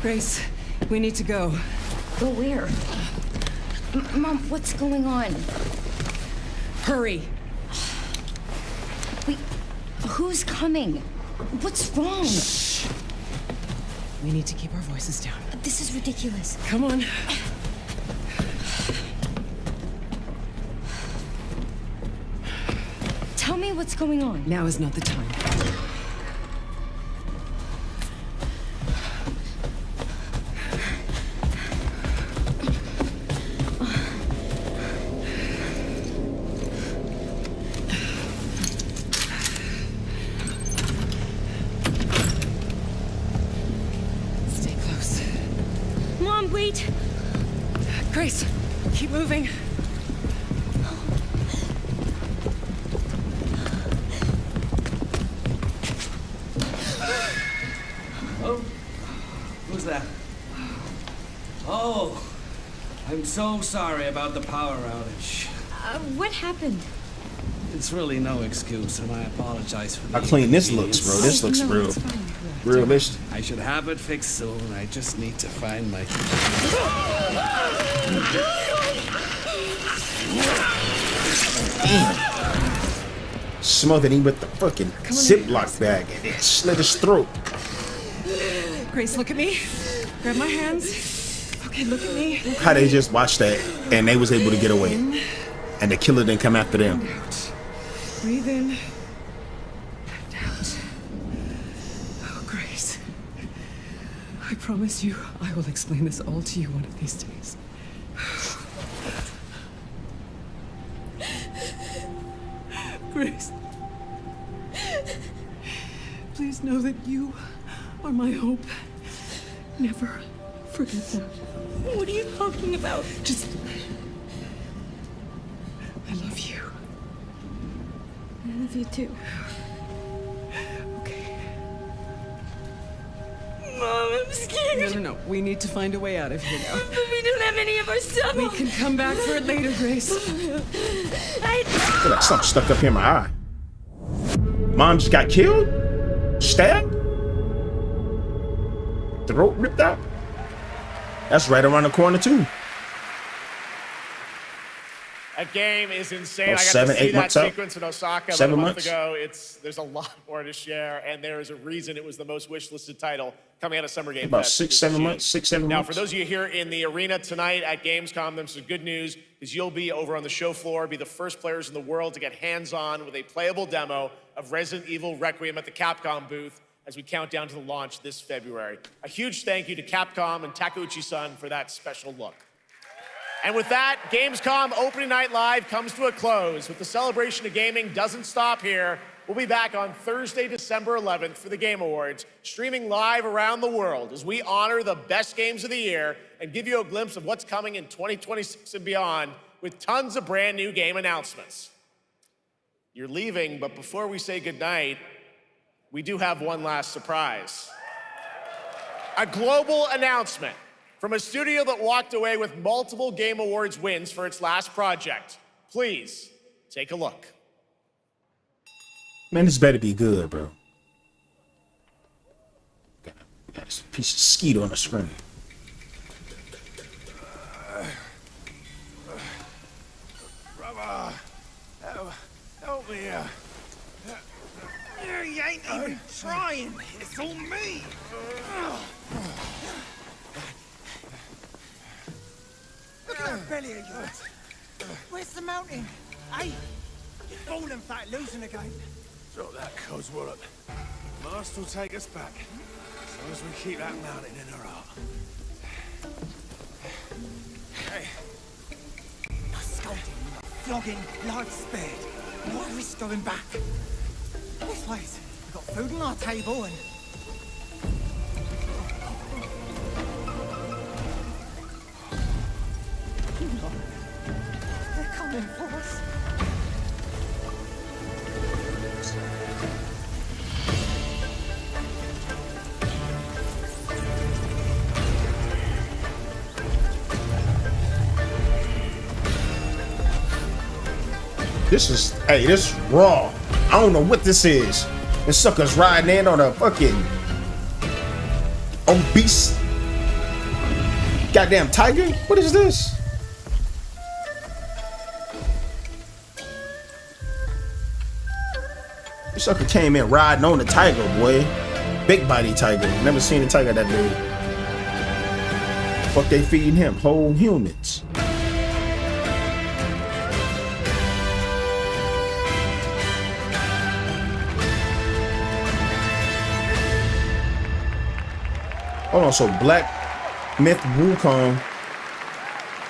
Grace, we need to go. Go where? Mom, what's going on? Hurry. Wait, who's coming? What's wrong? Shh. We need to keep our voices down. This is ridiculous. Come on. Tell me what's going on. Now is not the time. Stay close. Mom, wait! Grace, keep moving. Oh, who's that? Oh, I'm so sorry about the power outage. What happened? It's really no excuse, and I apologize for the How clean this looks, bro. This looks No, real it's fine. realistic. I should have it fixed soon. I just need to find my... Smothered him with the fucking Ziploc bag and then slit his throat. Grace, look at me. Grab my hands. Okay, look at me. How they just watched that and they was able to get away. And the killer didn't come after them. Out. Breathe in. And out. Oh, Grace. I promise you, I will explain this all to you one of these days. Grace. Please know that you are my hope. Never forget that. What are you talking about? Just... I love you. I love you too. Okay. Mom, I'm scared. No. We need to find a way out of here now. But we don't have any of our stuff. We can come back for it later, Grace. I feel like something stuck up here in my eye. Mom just got killed? Stabbed? Throat ripped out? That's right around the corner too. That game is insane. Oh, I got 7, to see 8 that months out? sequence in Osaka about 7 a month months? ago. There's a lot more to share, and there is a reason it was the most wish-listed title coming out of Summer Game About Fest. 6, 7 months. 6, 7 Now, months. for those of you here in the arena tonight at Gamescom, there's some good news, because you'll be over on the show floor, be the first players in the world to get hands-on with a playable demo of Resident Evil Requiem at the Capcom booth as we count down to the launch this February. A huge thank you to Capcom and Takeuchi-san for that special look. And with that, Gamescom Opening Night Live comes to a close. With the celebration of gaming doesn't stop here. We'll be back on Thursday, December 11th for the Game Awards, streaming live around the world as we honor the best games of the year and give you a glimpse of what's coming in 2026 and beyond with tons of brand new game announcements. You're leaving, but before we say goodnight, we do have one last surprise. A global announcement from a studio that walked away with multiple Game Awards wins for its last project. Please, take a look. Man, this better be good, bro. Got this piece of skeet on the screen. Brother, help me here. You ain't even trying. It's all me. Look at that belly of yours. Where's the mountain? Hey, you're falling fat, losing again. Drop that coswallop. Master will take us back, as long as we keep that mountain in our heart. Hey. No scolding, no flogging, life spared. No risk going back. This place, we've got food on our table and... They're coming for us. This is raw. I don't know what this is. This sucker's riding in on a fucking obese goddamn tiger. What is this? This sucker came in riding on the tiger, boy. Big body tiger. Never seen a tiger that big. Fuck, they feeding him whole humans. Hold on, so Black Myth Wukong,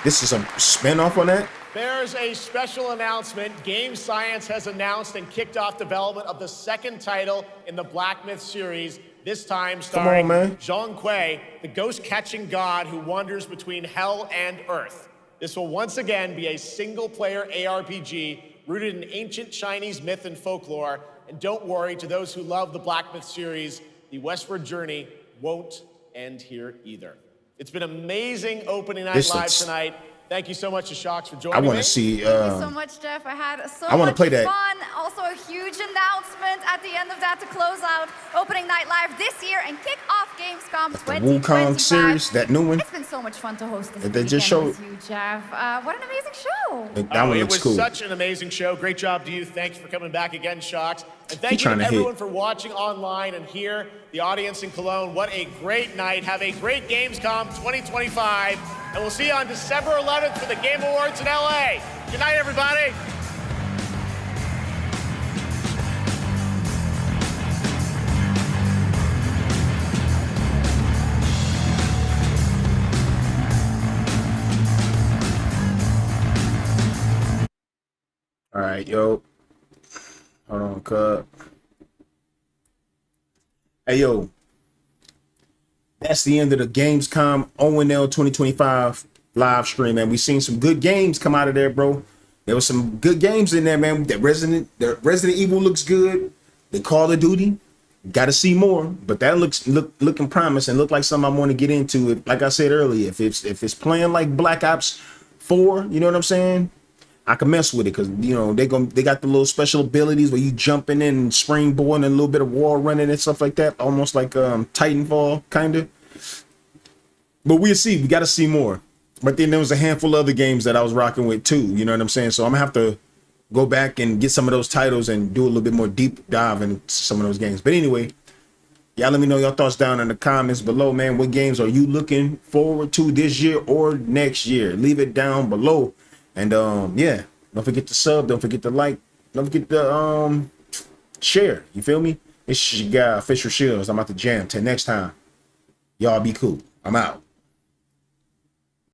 this is a spinoff on that? There's a special announcement. Game Science has announced and kicked off development of the second title in the Black Myth series, this time starring Zhong Kui, the ghost-catching god who wanders between hell and earth. This will once again be a single-player ARPG rooted in ancient Chinese myth and folklore. And don't worry, to those who love the Black Myth series, the westward journey won't end here either. It's been amazing opening night live tonight. Thank you so much to Shocks for joining me. I want to see. Thank you so much, Jeff. I had so I wanna much play that. fun. Also, a huge announcement at the end of that to close out opening night live this year and kick off Gamescom 2025. Wukong series, that new one. It's been so much fun to host this They just weekend showed. with you, Jeff. What an amazing show. That one it looks was cool. such an amazing show. Great job to you. Thanks for coming back again, Shocks. And thank you trying to to hit. everyone for watching online and here, the audience in Cologne. What a great night. Have a great Gamescom 2025. And we'll see you on December 11th for the Game Awards in LA. Good night, everybody. All right, yo. Hold on, cut. Hey, yo. That's the end of the Gamescom ONL 2025 live stream, man. We seen some good games come out of there, bro. There was some good games in there, man. The Resident Evil looks good. The Call of Duty, got to see more, but that looking promising. Look like something I want to get into. Like I said earlier, if it's playing like Black Ops 4, you know what I'm saying? I can mess with it because you know they got the little special abilities where you jumping in and springboarding and a little bit of wall running and stuff like that, almost like Titanfall kind of. But we'll see. We got to see more. But then there was a handful of other games that I was rocking with too. You know what I'm saying? So I'm gonna have to go back and get some of those titles and do a little bit more deep dive into some of those games. But anyway, y'all let me know your thoughts down in the comments below, man. What games are you looking forward to this year or next year? Leave it down below. And yeah, don't forget to sub, don't forget to like, don't forget to share. You feel me? It's your guy, Official Shields. I'm about to jam. Till next time, y'all be cool. I'm out.